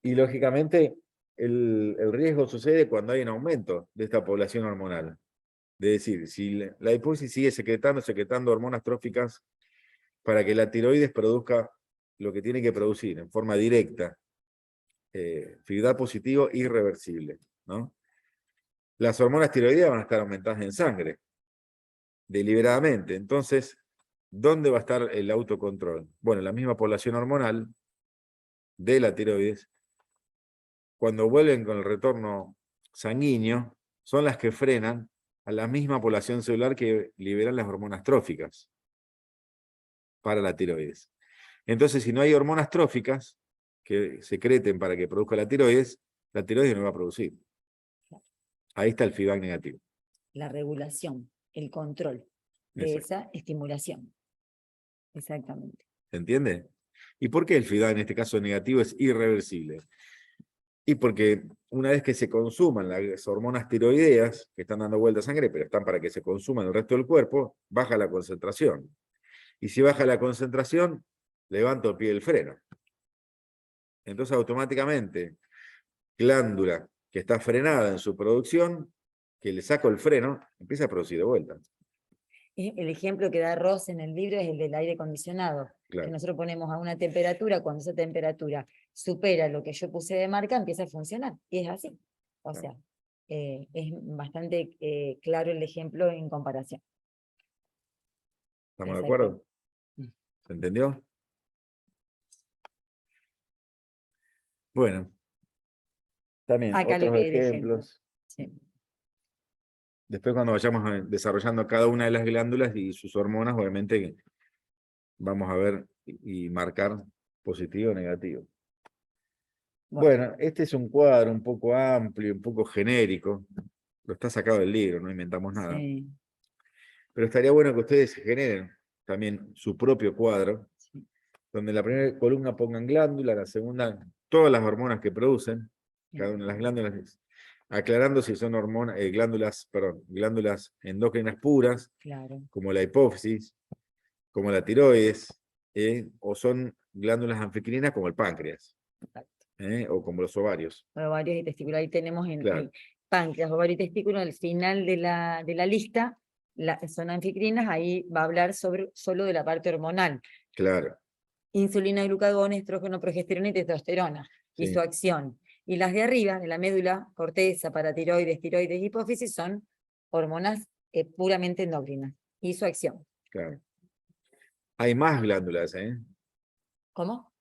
Y lógicamente, el riesgo sucede cuando hay un aumento de esta población hormonal. Es decir, si la hipófisis sigue secretando hormonas tróficas para que la tiroides produzca lo que tiene que producir en forma directa, feedback positivo irreversible, ¿no? Las hormonas tiroideas van a estar aumentadas en sangre, deliberadamente. Entonces, ¿dónde va a estar el autocontrol? Bueno, la misma población hormonal de la tiroides, cuando vuelven con el retorno sanguíneo, son las que frenan a la misma población celular que liberan las hormonas tróficas para la tiroides. Entonces, si no hay hormonas tróficas que secreten para que produzca la tiroides no va a producir. Ahí está el feedback negativo. La regulación, el control de Exacto. esa estimulación. Exactamente. ¿Se entiende? ¿Y por qué el feedback en este caso negativo es irreversible? Y porque una vez que se consuman las hormonas tiroideas, que están dando vuelta a sangre, pero están para que se consuman el resto del cuerpo, baja la concentración. Y si baja la concentración, levanto el pie del freno. Entonces automáticamente, glándula que está frenada en su producción, que le saco el freno, empieza a producir de vuelta. El ejemplo que da Ross en el libro es el del aire acondicionado, Claro. que nosotros ponemos a una temperatura, cuando esa temperatura supera lo que yo puse de marca, empieza a funcionar, y es así. O Claro. sea, es bastante claro el ejemplo en comparación. ¿Estamos de Exacto. acuerdo? ¿Se entendió? Bueno, también Acá le otros quedé el ejemplo. ejemplos. Sí. Después cuando vayamos desarrollando cada una de las glándulas y sus hormonas, obviamente vamos a ver y marcar positivo o negativo. Bueno, este es un cuadro un poco amplio, un poco genérico. Lo está sacado del libro, no inventamos nada. Sí. Pero estaría bueno que ustedes generen también su propio cuadro, Sí. donde en la primera columna pongan glándula, la segunda todas las hormonas que producen, cada una de las glándulas, aclarando si son glándulas endócrinas puras, Claro. como la hipófisis, como la tiroides, o son glándulas anficrinas como el páncreas, o como los ovarios. Ovarios y testículos. Ahí tenemos en Claro. el páncreas, ovario y testículo, al final de la lista, son anficrinas, ahí va a hablar solo de la parte hormonal. Claro. insulina, glucagón, estrógeno, progesterona y testosterona, y Sí. su acción. Y las de arriba, de la médula, corteza, paratiroides, tiroides y hipófisis, son hormonas puramente endocrinas, y su acción. Claro. Hay más glándulas, ¿eh? ¿Cómo?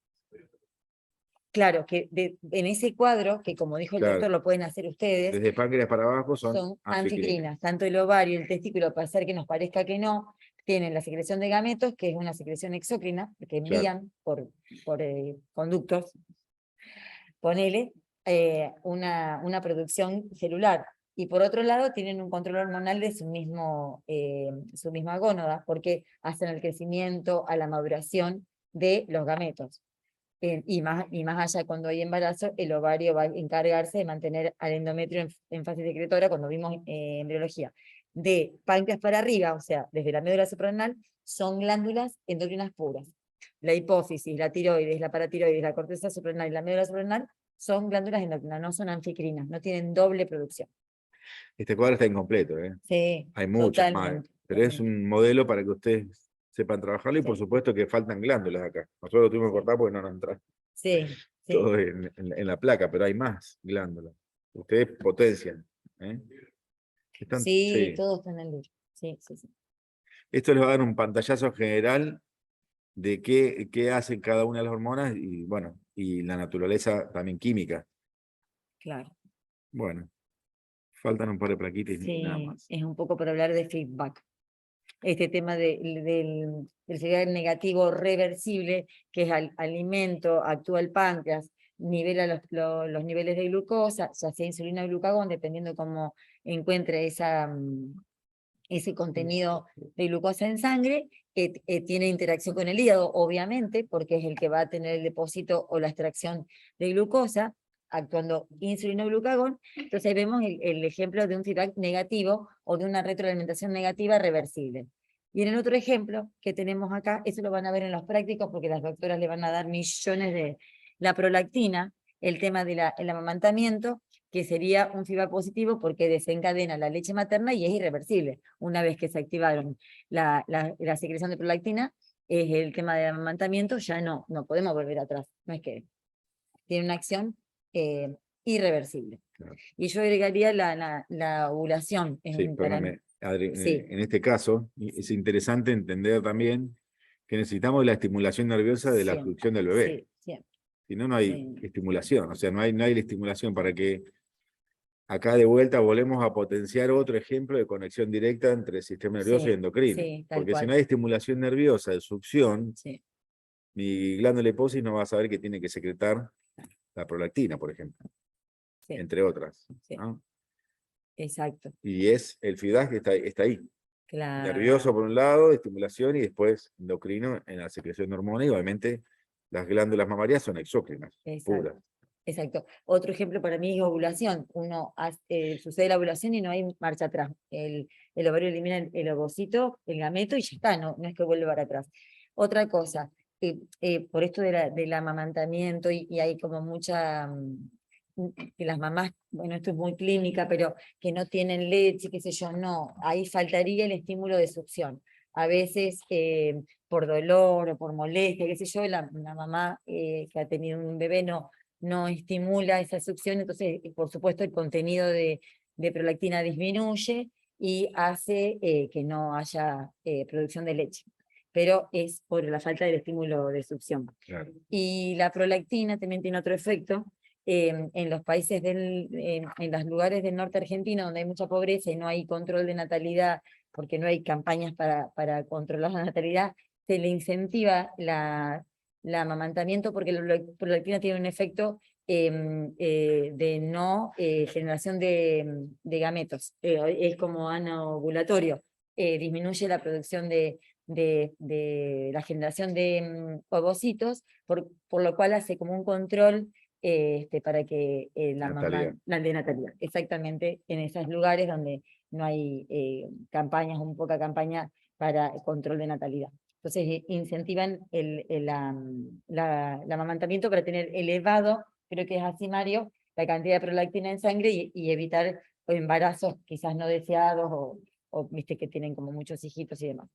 Claro, que en ese cuadro, que como dijo el Claro. doctor, lo pueden hacer ustedes, Desde páncreas para abajo son son anficrinas. anficrinas. Tanto el ovario y el testículo, para hacer que nos parezca que no, tienen la secreción de gametos, que es una secreción exócrina, que envían por conductos, ponele, una producción celular. Y por otro lado, tienen un control hormonal de su misma gónada, porque hacen el crecimiento a la maduración de los gametos. Y más allá, cuando hay embarazo, el ovario va a encargarse de mantener al endometrio en fase secretora, cuando vimos embriología. De páncreas para arriba, o sea, desde la médula suprarrenal, son glándulas endocrinas puras. La hipófisis, la tiroides, la paratiroides, la corteza suprarrenal y la médula suprarrenal son glándulas endocrinas, no son anficrinas, no tienen doble producción. Este cuadro está incompleto, ¿eh? Sí, Hay muchas más, totalmente. pero es un modelo para que ustedes sepan trabajarlo y por Sí. supuesto que faltan glándulas acá. Nosotros lo tuvimos que cortar porque no nos entra Sí, sí. todo en la placa, pero hay más glándulas. Ustedes potencian, ¿eh? Sí, Sí. todo está en el libro. Sí, sí, sí. Esto les va a dar un pantallazo general de qué hacen cada una de las hormonas y bueno, y la naturaleza también química. Claro. Bueno, faltan un par de plaquitas y nada Sí, más. es un poco para hablar de feedback. Este tema del feedback negativo reversible, que es alimento, actúa el páncreas, nivela los niveles de glucosa, ya sea insulina o glucagón, dependiendo cómo encuentre ese contenido de glucosa en sangre, tiene interacción con el hígado, obviamente, porque es el que va a tener el depósito o la extracción de glucosa, actuando insulina o glucagón. Entonces ahí vemos el ejemplo de un feedback negativo o de una retroalimentación negativa reversible. Y en el otro ejemplo que tenemos acá, eso lo van a ver en los prácticos porque las doctoras le van a dar millones de la prolactina, el tema del amamantamiento, que sería un feedback positivo porque desencadena la leche materna y es irreversible. Una vez que se activaron la secreción de prolactina, es el tema del amamantamiento, ya no podemos volver atrás. No es que tiene una acción irreversible. Claro. Y yo agregaría la ovulación. Sí, perdóname, Adri, Sí. en este caso es interesante entender también que necesitamos la estimulación nerviosa de la Siempre, producción del bebé. sí, siempre. Si no, no hay Sí. estimulación, o sea, no hay la estimulación para que acá de vuelta volvemos a potenciar otro ejemplo de conexión directa entre el sistema nervioso y Sí, endocrino. sí, tal Porque si cual. no hay estimulación nerviosa de succión, Sí, mi glándula hipófisis no va a saber que tiene que secretar la prolactina, por ejemplo, sí, entre otras. sí, ¿no? exacto. Y es el feedback que está ahí. Claro, Nervioso por un lado, estimulación, y después endocrino en la secreción de hormonas, y obviamente las glándulas mamarias son exócrinas, exacto. puras. Exacto. Otro ejemplo para mí es ovulación. Sucede la ovulación y no hay marcha atrás. El ovario elimina el ovocito, el gameto y ya está, no es que vuelva para atrás. Otra cosa, por esto del amamantamiento y hay como que las mamás, bueno, esto es muy clínica, pero que no tienen leche, qué sé yo, no, ahí faltaría el estímulo de succión. A veces por dolor o por molestia, qué sé yo, la mamá que ha tenido un bebé no estimula esa succión, entonces, por supuesto, el contenido de prolactina disminuye y hace que no haya producción de leche. Pero es por la falta del estímulo de succión. Claro. Y la prolactina también tiene otro efecto. En los países en los lugares del norte argentino donde hay mucha pobreza y no hay control de natalidad, porque no hay campañas para controlar la natalidad, se le incentiva el amamantamiento porque la prolactina tiene un efecto de no generación de gametos, es como anovulatorio, disminuye la producción de la generación de ovocitos, por lo cual hace como un control para que la mamá, Natalidad. la de natalidad, exactamente en esos lugares donde no hay campañas, un poca campaña para el control de natalidad. Entonces incentivan el amamantamiento para tener elevado, creo que es así, Mario, la cantidad de prolactina en sangre y evitar embarazos quizás no deseados o viste que tienen como muchos hijitos y demás.